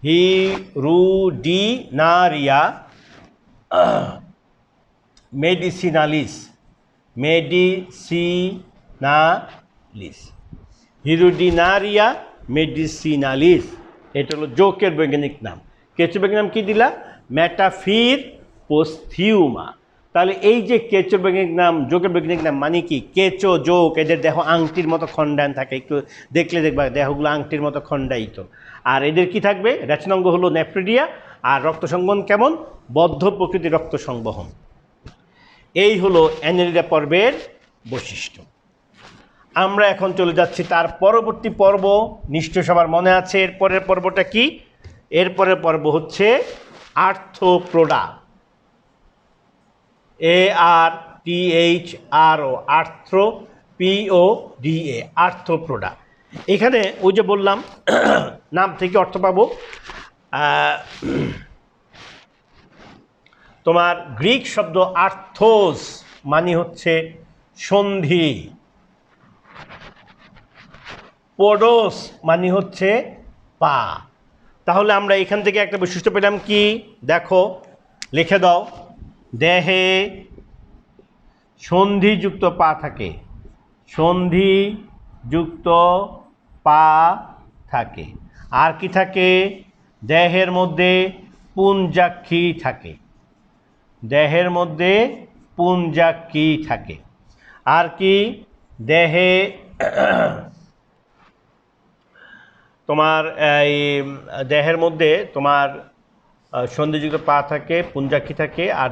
হিরুডিনারিয়া মেডিসিনালিস, মেডিসিনালিস, হিরুডিনারিয়া মেডিসিনালিস, এটা হলো যৌগের বৈজ্ঞানিক নাম। কেঁচো বৈজ্ঞানিক নাম কি দিলা? মেটাফির পোস্থিউমা। তাহলে এই যে কেঁচো বৈজ্ঞানিক নাম, যৌগের বৈজ্ঞানিক নাম মানে কি? কেঁচো যৌগ, এদের দেহ আংটির মতো খণ্ডায়ন থাকে, একটু দেখলে দেখবা দেহগুলো আংটির মতো খণ্ডায়িত। আর এদের কি থাকবে? রচনাঙ্গ হলো নেফ্রিডিয়া, আর রক্ত সংবহন কেমন? বদ্ধ প্রকৃতির রক্ত সংবহন। এই হলো অ্যানেলিডা পর্বের বৈশিষ্ট্য। আমরা এখন চলে যাচ্ছি তার পরবর্তী পর্ব। নিশ্চয় সবার মনে আছে এর পরের পর্বটা কি? এরপরের পর্ব হচ্ছে আর্থ্রোপোডা, ARTHRO, আর্থ্রো, PODA, আর্থ্রোপোডা। এখানে ওই যে বললাম নাম থেকে অর্থ পাবো। তোমার গ্রিক শব্দ আর্থোস মানে হচ্ছে সন্ধি, পোডোস মানে হচ্ছে পা। তাহলে আমরা এখান থেকে একটা বৈশিষ্ট্য পেলাম কি? দেখো, লিখে দাও। দেহে সন্ধিযুক্ত পা থাকে, সন্ধিযুক্ত পা থাকে। আর কি থাকে? দেহের মধ্যে পুঞ্জাক্ষী থাকে, দেহের মধ্যে পুঞ্জাক্ষী থাকে। আর কি? দেহে তোমার এই দেহের মধ্যে তোমার সন্ধিযুক্ত পা থাকে, পুঞ্জাক্ষী থাকে। আর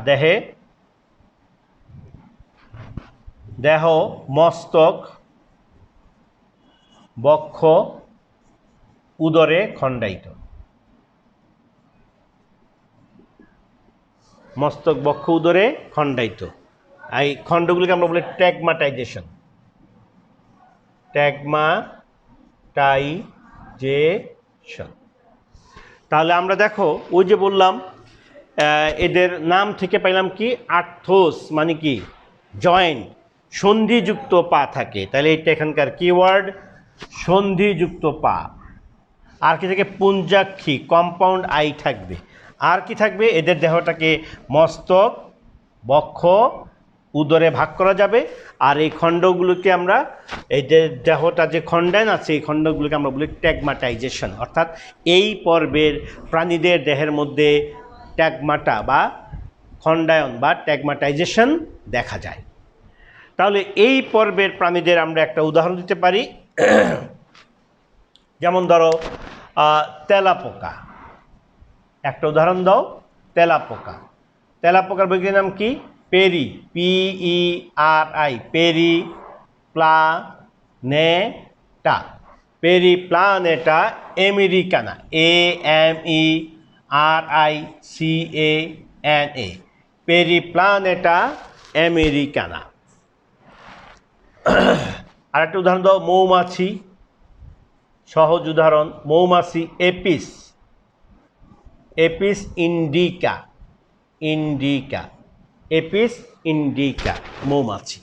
দেহ মস্তক, বক্ষ, উদরে খণ্ডায়িত, মস্তক, বক্ষ, উদরে খণ্ডায়িত। এই খণ্ডগুলিকে আমরা বলি ট্যাগমাটাইজেশন, ট্যাগমাটাইজেশন। তাহলে আমরা দেখো, ওই যে বললাম এদের নাম থেকে পাইলাম কি? আর্থোস মানে কি? জয়েন্ট, সন্ধিযুক্ত পা থাকে। তাহলে এটা এখানকার কিওয়ার্ড, সন্ধিযুক্ত পা। আর কি থাকে? পুঞ্জাক্ষী, কম্পাউন্ড আই থাকবে। আর কি থাকবে? এদের দেহটাকে মস্তক, বক্ষ, উদরে ভাগ করা যাবে। আর এই খণ্ডগুলোকে আমরা, এই যে দেহটা যে খণ্ডায়ন আছে, এই খণ্ডগুলোকে আমরা বলি ট্যাগমাটাইজেশন। অর্থাৎ এই পর্বের প্রাণীদের দেহের মধ্যে ট্যাগমাটা বা খণ্ডায়ন বা ট্যাগমাটাইজেশন দেখা যায়। তাহলে এই পর্বের প্রাণীদের আমরা একটা উদাহরণ দিতে পারি। যেমন ধরো তেলাপোকা, একটা উদাহরণ দাও। তেলাপোকা, তেলাপোকার বৈজ্ঞানিক নাম কি? Peri, PERI, Periplaneta, Periplaneta americana, AMERICANA, Periplaneta americana. আর একটা উদাহরণ দাও। মৌমাছি, সহজ উদাহরণ, মৌমাছি Apis, Apis indica, indica, Apis indica মৌমাছি।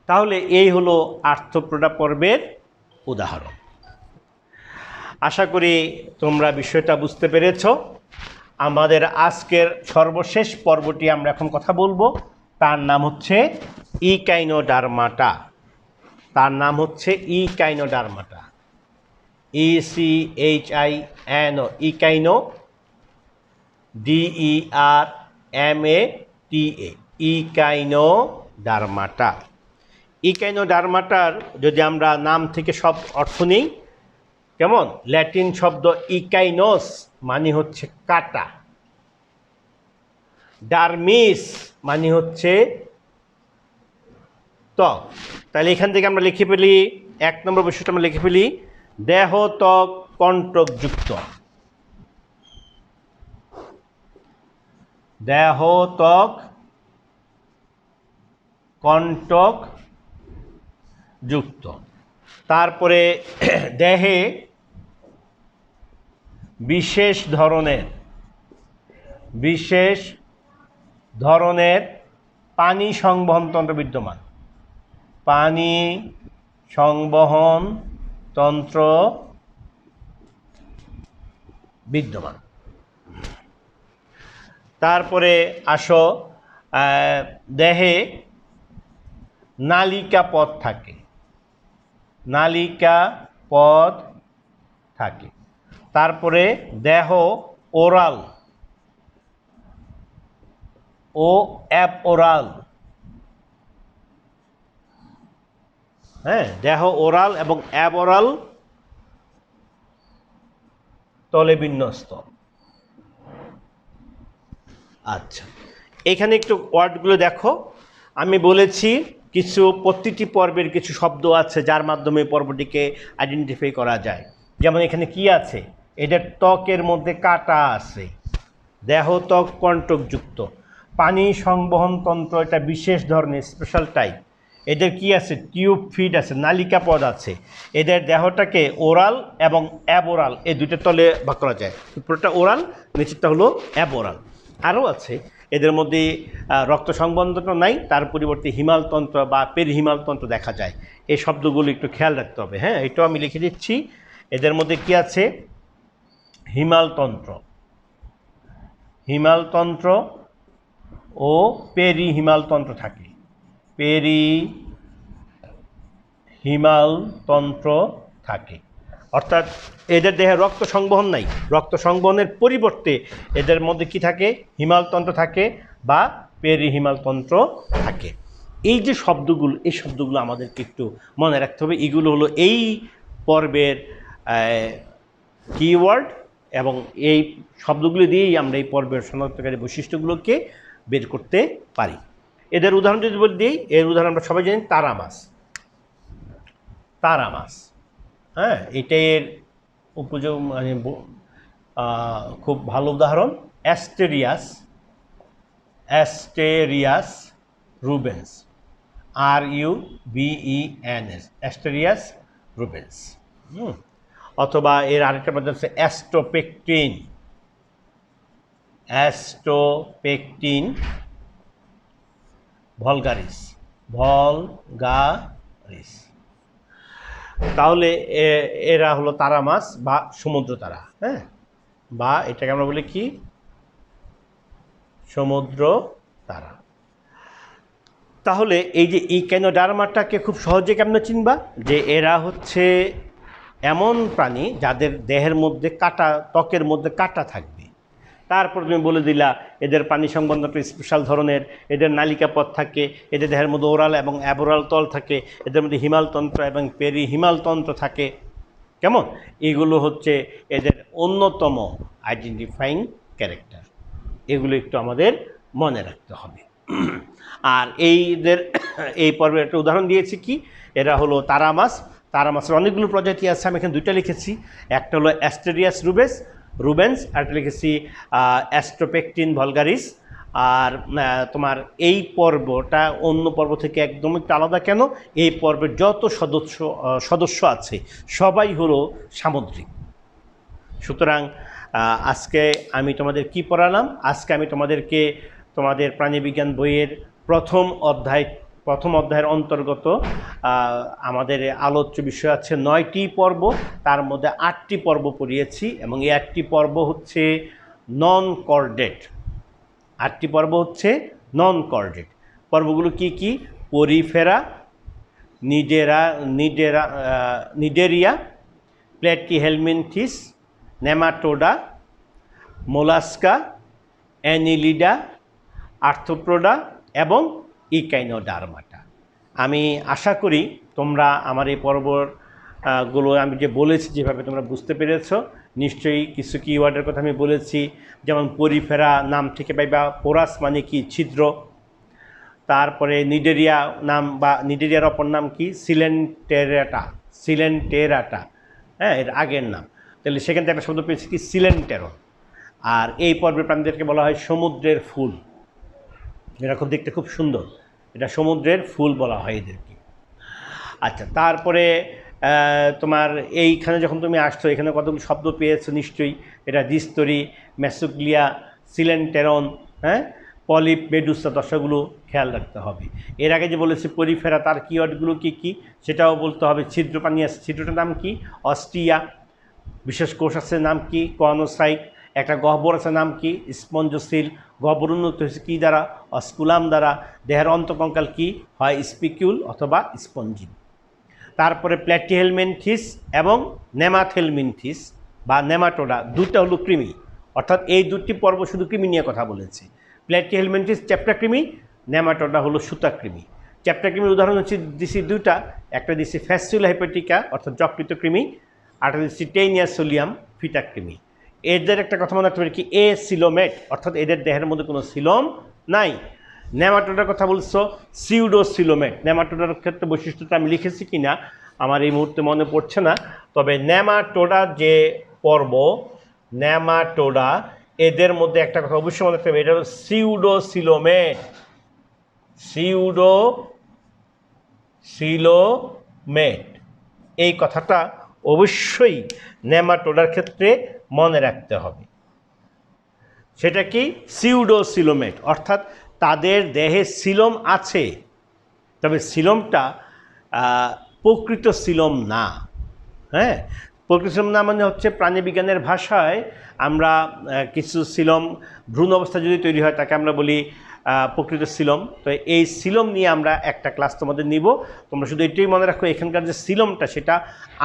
তাহলে এই হলো আর্থ্রোপোডা পর্বের উদাহরণ। আশা করি তোমরা বিষয়টা বুঝতে পেরেছ। আমাদের আজকের সর্বশেষ পর্বটি আমরা এখন কথা বলবো, তার নাম হচ্ছে ইকাইনোডার্মাটা। তার নাম হচ্ছে ইকাইনোডার্মাটা, ECHINO, ইকাইনো, DERMATA, ইকাইনোডার্মাটা। ইকাইনোডার্মাটার যদি আমরা নাম থেকে সব অর্থ নিই, কেমন? ল্যাটিন শব্দ ইকাইনোস মানে হচ্ছে কাটা, ডার্মিস মানে হচ্ছে ত্বক। তাহলে এখান থেকে আমরা লিখে ফেলি, এক নম্বর বৈশিষ্ট্য আমরা লিখে ফেলি, দেহ ত্বক কণ্টকযুক্ত, দেহ ত্বক কণ্টকযুক্ত। তারপরে দেহে বিশেষ ধরনের পানি সংবহন তন্ত্র বিদ্যমান। পানি সংবহন তন্ত্র বিদ্যমান। তারপরে আসো, দেহে নালিকা পথ থাকে। তারপরে দেহ ওরাল ও অ্যাবওরাল। হ্যাঁ, দেহ ওরাল এবং অ্যাবওরাল তলে বিন্যস্ত। আচ্ছা, এখানে একটু ওয়ার্ডগুলো দেখো। আমি বলেছি প্রতিটি পর্বের কিছু শব্দ আছে যার মাধ্যমে পর্বটিকে আইডেন্টিফাই করা যায়। যেমন এখানে কি আছে, এদের ত্বকের মধ্যে কাটা আছে, দেহ ত্বক কণ্টকযুক্ত। পানি সংবহন তন্ত্র এটা বিশেষ ধরনের স্পেশাল টাইপ। এদের কি আছে, টিউব ফিড আছে, নালিকা পদ আছে। এদের দেহটাকে ওরাল এবং অ্যাবোরাল এই দুইটার তলে ভাগ করা যায়। উপরটা ওরাল, নিচেরটা হলো অ্যাবোরাল। আরও আছে এদের মধ্যে রক্ত সংবন্ধন নাই, তার পরিবর্তে হিমালতন্ত্র বা পেরিহিমালতন্ত্র দেখা যায়। এই শব্দগুলো একটু খেয়াল রাখতে হবে। হ্যাঁ, এটাও আমি লিখে দিচ্ছি। এদের মধ্যে কি আছে, হিমালতন্ত্র ও পেরিহিমালতন্ত্র থাকে। পেরিহিমালতন্ত্র থাকে, অর্থাৎ এদের দেহে রক্ত সংবহন নাই। রক্ত সংবহনের পরিবর্তে এদের মধ্যে কি থাকে, হিমালতন্ত্র থাকে বা পেরিহিমালতন্ত্র থাকে। এই যে শব্দগুলো, এই শব্দগুলো আমাদেরকে একটু মনে রাখতে হবে। এগুলো হলো এই পর্বের কিওয়ার্ড, এবং এই শব্দগুলো দিয়েই আমরা এই পর্বের শনাক্তকারী বৈশিষ্ট্যগুলোকে বের করতে পারি। এদের উদাহরণ যদি বলে দিই, এর উদাহরণ আমরা সবাই জানি, তারা মাছ। হ্যাঁ, এটার উপযোগ মানে খুব ভালো উদাহরণ অ্যাস্টেরিয়াস রুবেন্স, RUBENS, অ্যাস্টেরিয়াস রুবেন্স। অথবা এর আরেকটা মধ্যে হচ্ছে অ্যাস্টোপেকটিন ভলগারিস। তাহলে এরা হলো তারা মাছ বা সমুদ্র তারা। হ্যাঁ, বা এটাকে আমরা বলি কি, সমুদ্র তারা। তাহলে এই যে ইকাইনোডার্মাটাকে খুব সহজে কেমন চিনবা, যে এরা হচ্ছে এমন প্রাণী যাদের দেহের মধ্যে কাটা, ত্বকের মধ্যে কাটা থাকবে। তারপর তুমি বলে দিলা এদের পানি সংবন্ধনটা স্পেশাল ধরনের, এদের নালিকা পথ থাকে, এদের দেহের মধ্যে ওরাল এবং অ্যাবোরাল তল থাকে, এদের মধ্যে হিমালতন্ত্র এবং পেরিহিমালতন্ত্র থাকে। কেমন, এগুলো হচ্ছে এদের অন্যতম আইডেন্টিফাইং ক্যারেক্টার। এগুলো একটু আমাদের মনে রাখতে হবে। আর এই পর্বের একটা উদাহরণ দিয়েছি কি, এরা হলো তারা মাছের অনেকগুলো প্রজাতি আছে। আমি এখানে দুইটা লিখেছি, একটা হলো অ্যাস্টেরিয়াস রুবেন্স, আর একটা লিখেছি অ্যাস্ট্রোপেকটিন ভলগারিস। আর তোমার এই পর্বটা অন্য পর্ব থেকে একদম একটু আলাদা। কেন, এই পর্বের যত সদস্য আছে সবাই হলো সামুদ্রিক। সুতরাং আজকে আমি তোমাদের কি পড়ালাম, আজকে আমি তোমাদেরকে তোমাদের প্রাণীবিজ্ঞান বইয়ের প্রথম অধ্যায়ের অন্তর্গত আমাদের আলোচ্য বিষয় আছে 9টি পর্ব, তার মধ্যে 8টি পর্ব পড়িয়েছি, এবং এই 8টি পর্ব হচ্ছে নন কর্ডেট। 8টি পর্ব হচ্ছে নন কর্ডেট। পর্বগুলো কি কি, Porifera, Cnidaria, Platyhelminthes, Nematoda, Mollusca, Annelida, Arthropoda এবং ইকাইনোডার্মাটা। আমি আশা করি তোমরা আমার এই পর্বগুলো আমি যে বলেছি যেভাবে তোমরা বুঝতে পেরেছ। নিশ্চয়ই কিছু কিওয়ার্ডের কথা আমি বলেছি, যেমন পরিফেরা নাম থেকে পাইবা পোরাস মানে কি, ছিদ্র। তারপরে নিডেরিয়া নাম বা নিডেরিয়ার অপর নাম কি, সিলেন্টেরাটা। হ্যাঁ, এর আগের নাম। তাহলে সেখান থেকে একটা শব্দ পেয়েছি কি, সিলেন্টেরন। আর এই পর্বের প্রাণীদেরকে বলা হয় সমুদ্রের ফুল। এরা খুব দেখতে খুব সুন্দর, এটা সমুদ্রের ফুল বলা হয় এদেরকে। আচ্ছা, তারপরে তোমার এইখানে যখন তুমি আসছো এখানে কতগুলো শব্দ পেয়েছো নিশ্চয়ই, এটা দ্বিস্তরী, মেসোগ্লিয়া, সিলেন্টেরন, হ্যাঁ, পলিপ, মেডুসা, দশাগুলো খেয়াল রাখতে হবে। এর আগে যে বলেছি পরিফেরা, তার কিওয়ার্ডগুলো কী কী সেটাও বলতে হবে। ছিদ্র পানি আছে, ছিদ্রটার নাম কি? অস্টিয়া। বিশেষ কোষ আছে, নাম কি? কর্নোসাইট। একটা গহ্বর আছে, নাম কি? স্পঞ্জোসিল। গহ্বর উন্নত হয়েছে কী দ্বারা? অস্কুলাম দ্বারা। দেহের অন্তকঙ্কাল কি হয়? স্পিকিউল অথবা স্পঞ্জিন। তারপরে প্ল্যাটিহেলমিনথিস এবং নেমাথেলমিনথিস বা নেমাটোডা, দুটো হলো কৃমি, অর্থাৎ এই দুটি পর্ব শুধু কৃমি নিয়ে কথা বলেছে। প্ল্যাটিহেলমিনথিস চ্যাপ্টা কৃমি, নেমাটোডা হলো সুতা কৃমি। চ্যাপ্টা কৃমির উদাহরণ হচ্ছে দিছি দুটা, একটা দিছি ফ্যাসিউলা হেপাটিকা অর্থাৎ যকৃত কৃমি, আরেকটা দিচ্ছি টেইনিয়া সোলিয়াম ফিটা কৃমি। এদের একটা কথা মনে রাখতে পারি কি? এ সিলোমেট, অর্থাৎ এদের দেহের মধ্যে কোনো সিলোম নাই। নেমাটোডার কথা বলছো, সিউডোসিলোমেট। নেমাটোডার ক্ষেত্রে বৈশিষ্ট্যটা আমি লিখেছি কি না আমার এই মুহূর্তে মনে পড়ছে না, তবে নেমাটোডা যে পর্ব, নেমাটোডা, এদের মধ্যে একটা কথা অবশ্যই মনে রাখতে হবে, এটা হলো সিউডোসিলোমেট। সিউডোসিলোমেট, এই কথাটা অবশ্যই নেমাটোডার ক্ষেত্রে মনে রাখতে হবে। সেটা কি? সিউডোসিলোমেট, অর্থাৎ তাদের দেহে সিলোম আছে, তবে সিলোমটা প্রকৃত সিলোম না। হ্যাঁ, প্রকৃত সিলোম না মানে হচ্ছে প্রাণীবিজ্ঞানের ভাষায় আমরা কিছু সিলোম ভ্রূণ অবস্থা যদি তৈরি হয় তাকে আমরা বলি প্রকৃত সিলোম। তো এই সিলোম নিয়ে আমরা একটা ক্লাস তোমাদের নিব। তোমরা শুধু এটাই মনে রাখো, এখানকার যে সিলোমটা সেটা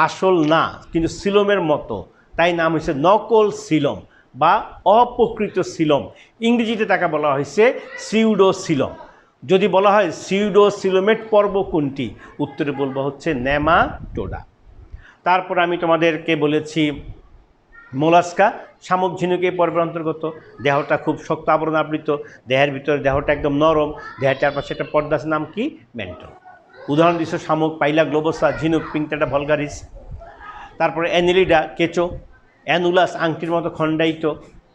আসল না, কিন্তু সিলোমের মতো, তাই নাম হয়েছে নকল সিলোম বা অপ্রকৃত সিলোম। ইংরেজিতে তাকে বলা হয়েছে সিউডোসিলোম। যদি বলা হয় সিউডোসিলোমেট পর্ব কোনটি, উত্তরে বলবো হচ্ছে নেমাটোডা। তারপর আমি তোমাদেরকে বলেছি মোলাস্কা, শামুক ঝিনুক এই পর্বের অন্তর্গত। দেহটা খুব শক্ত আবরণ আবৃত, দেহের ভিতরে দেহটা একদম নরম, দেহের চারপাশে একটা পর্দা আছে, নাম কি? মেন্টল। উদাহরণ দিচ্ছ শামুক, পাইলা গ্লোবোসা, ঝিনুক, পিংটাটা ভলগারিস। তারপরে অ্যানিলিডা, কেঁচো, অ্যানুলাস আংটির মতো খণ্ডায়িত।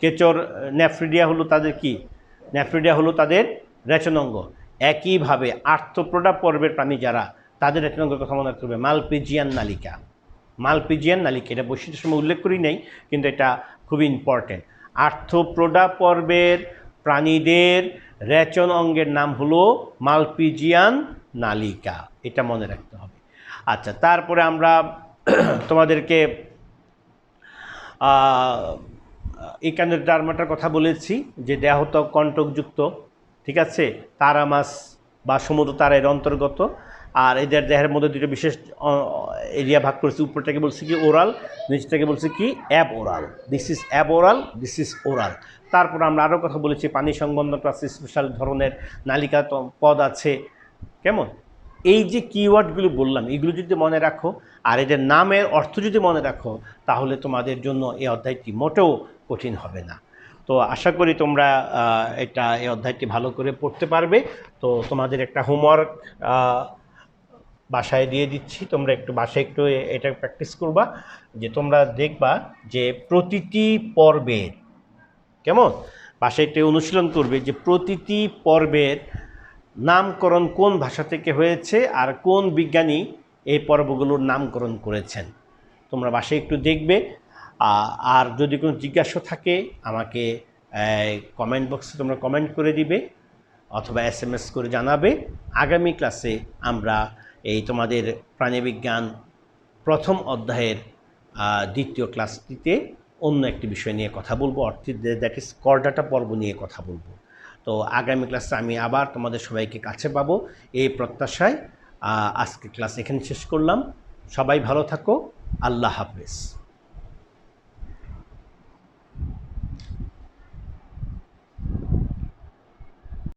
কেঁচোর নেফ্রিডিয়া হলো তাদের কি? নেফ্রিডিয়া হলো তাদের রেচনাঙ্গ। একইভাবে আর্থ্রোপোডা পর্বের প্রাণী যারা, তাদের রেচনাঙ্গের কথা মনে রাখতে হবে, মালপিজিয়ান নালিকা। মালপিজিয়ান নালিকা, এটা বৈশিষ্ট্যের সময় উল্লেখ করি নাই, কিন্তু এটা খুবই ইম্পর্টেন্ট। আর্থ্রোপোডা পর্বের প্রাণীদের রেচন অঙ্গের নাম হলো মালপিজিয়ান নালিকা, এটা মনে রাখতে হবে। আচ্ছা, তারপরে আমরা তোমাদেরকে ইকানোডার্মাটার কথা বলেছি, যে দেহত্বক কণ্টকযুক্ত, ঠিক আছে, তারা মাছ বা সমুদ্র তারা এর অন্তর্গত। আর এদের দেহের মধ্যে দুটো বিশেষ এরিয়া ভাগ করেছি, উপরটাকে বলছি কি? ওরাল, নিচটাকে বলছি কি? Aboral. This is aboral, this is oral. তারপর আমরা আরও কথা বলেছি, পানি সংবন্ধটা আছে, স্পেশাল ধরনের নালিকা পদ আছে, কেমন? এই যে কিওয়ার্ডগুলো বললাম, এগুলো যদি মনে রাখো আর এদের নামের অর্থ যদি মনে রাখো, তাহলে তোমাদের জন্য এই অধ্যায়টি মোটেও কঠিন হবে না। তো আশা করি তোমরা এই অধ্যায়টি ভালো করে পড়তে পারবে। তো তোমাদের একটা হোমওয়ার্ক বাসায় দিয়ে দিচ্ছি, তোমরা একটু বাসায় একটু এটা প্র্যাকটিস করবা, যে তোমরা দেখবা যে প্রতিটি পর্বের, কেমন, বাসায় একটু অনুশীলন করবে যে প্রতিটি পর্বের নামকরণ কোন ভাষা থেকে হয়েছে আর কোন বিজ্ঞানী এই পর্বগুলোর নামকরণ করেছেন। তোমরা বাসায় একটু দেখবে, আর যদি কোনো জিজ্ঞাসা থাকে আমাকে কমেন্ট বক্সে তোমরা কমেন্ট করে দিবে অথবা SMS করে জানাবে। আগামী ক্লাসে আমরা এই তোমাদের প্রাণীবিজ্ঞান প্রথম অধ্যায়ের দ্বিতীয় ক্লাসটিতে অন্য একটি বিষয় নিয়ে কথা বলবো, অর্থাৎ দ্যাট ইজ করডাটা পর্ব নিয়ে কথা বলবো। তো আগামী ক্লাসে আমি আবার তোমাদের সবাইকে কাছে পাবো এই প্রত্যাশায় আজকে ক্লাস এখানে শেষ করলাম। সবাই ভালো থাকো, আল্লাহ হাফেজ।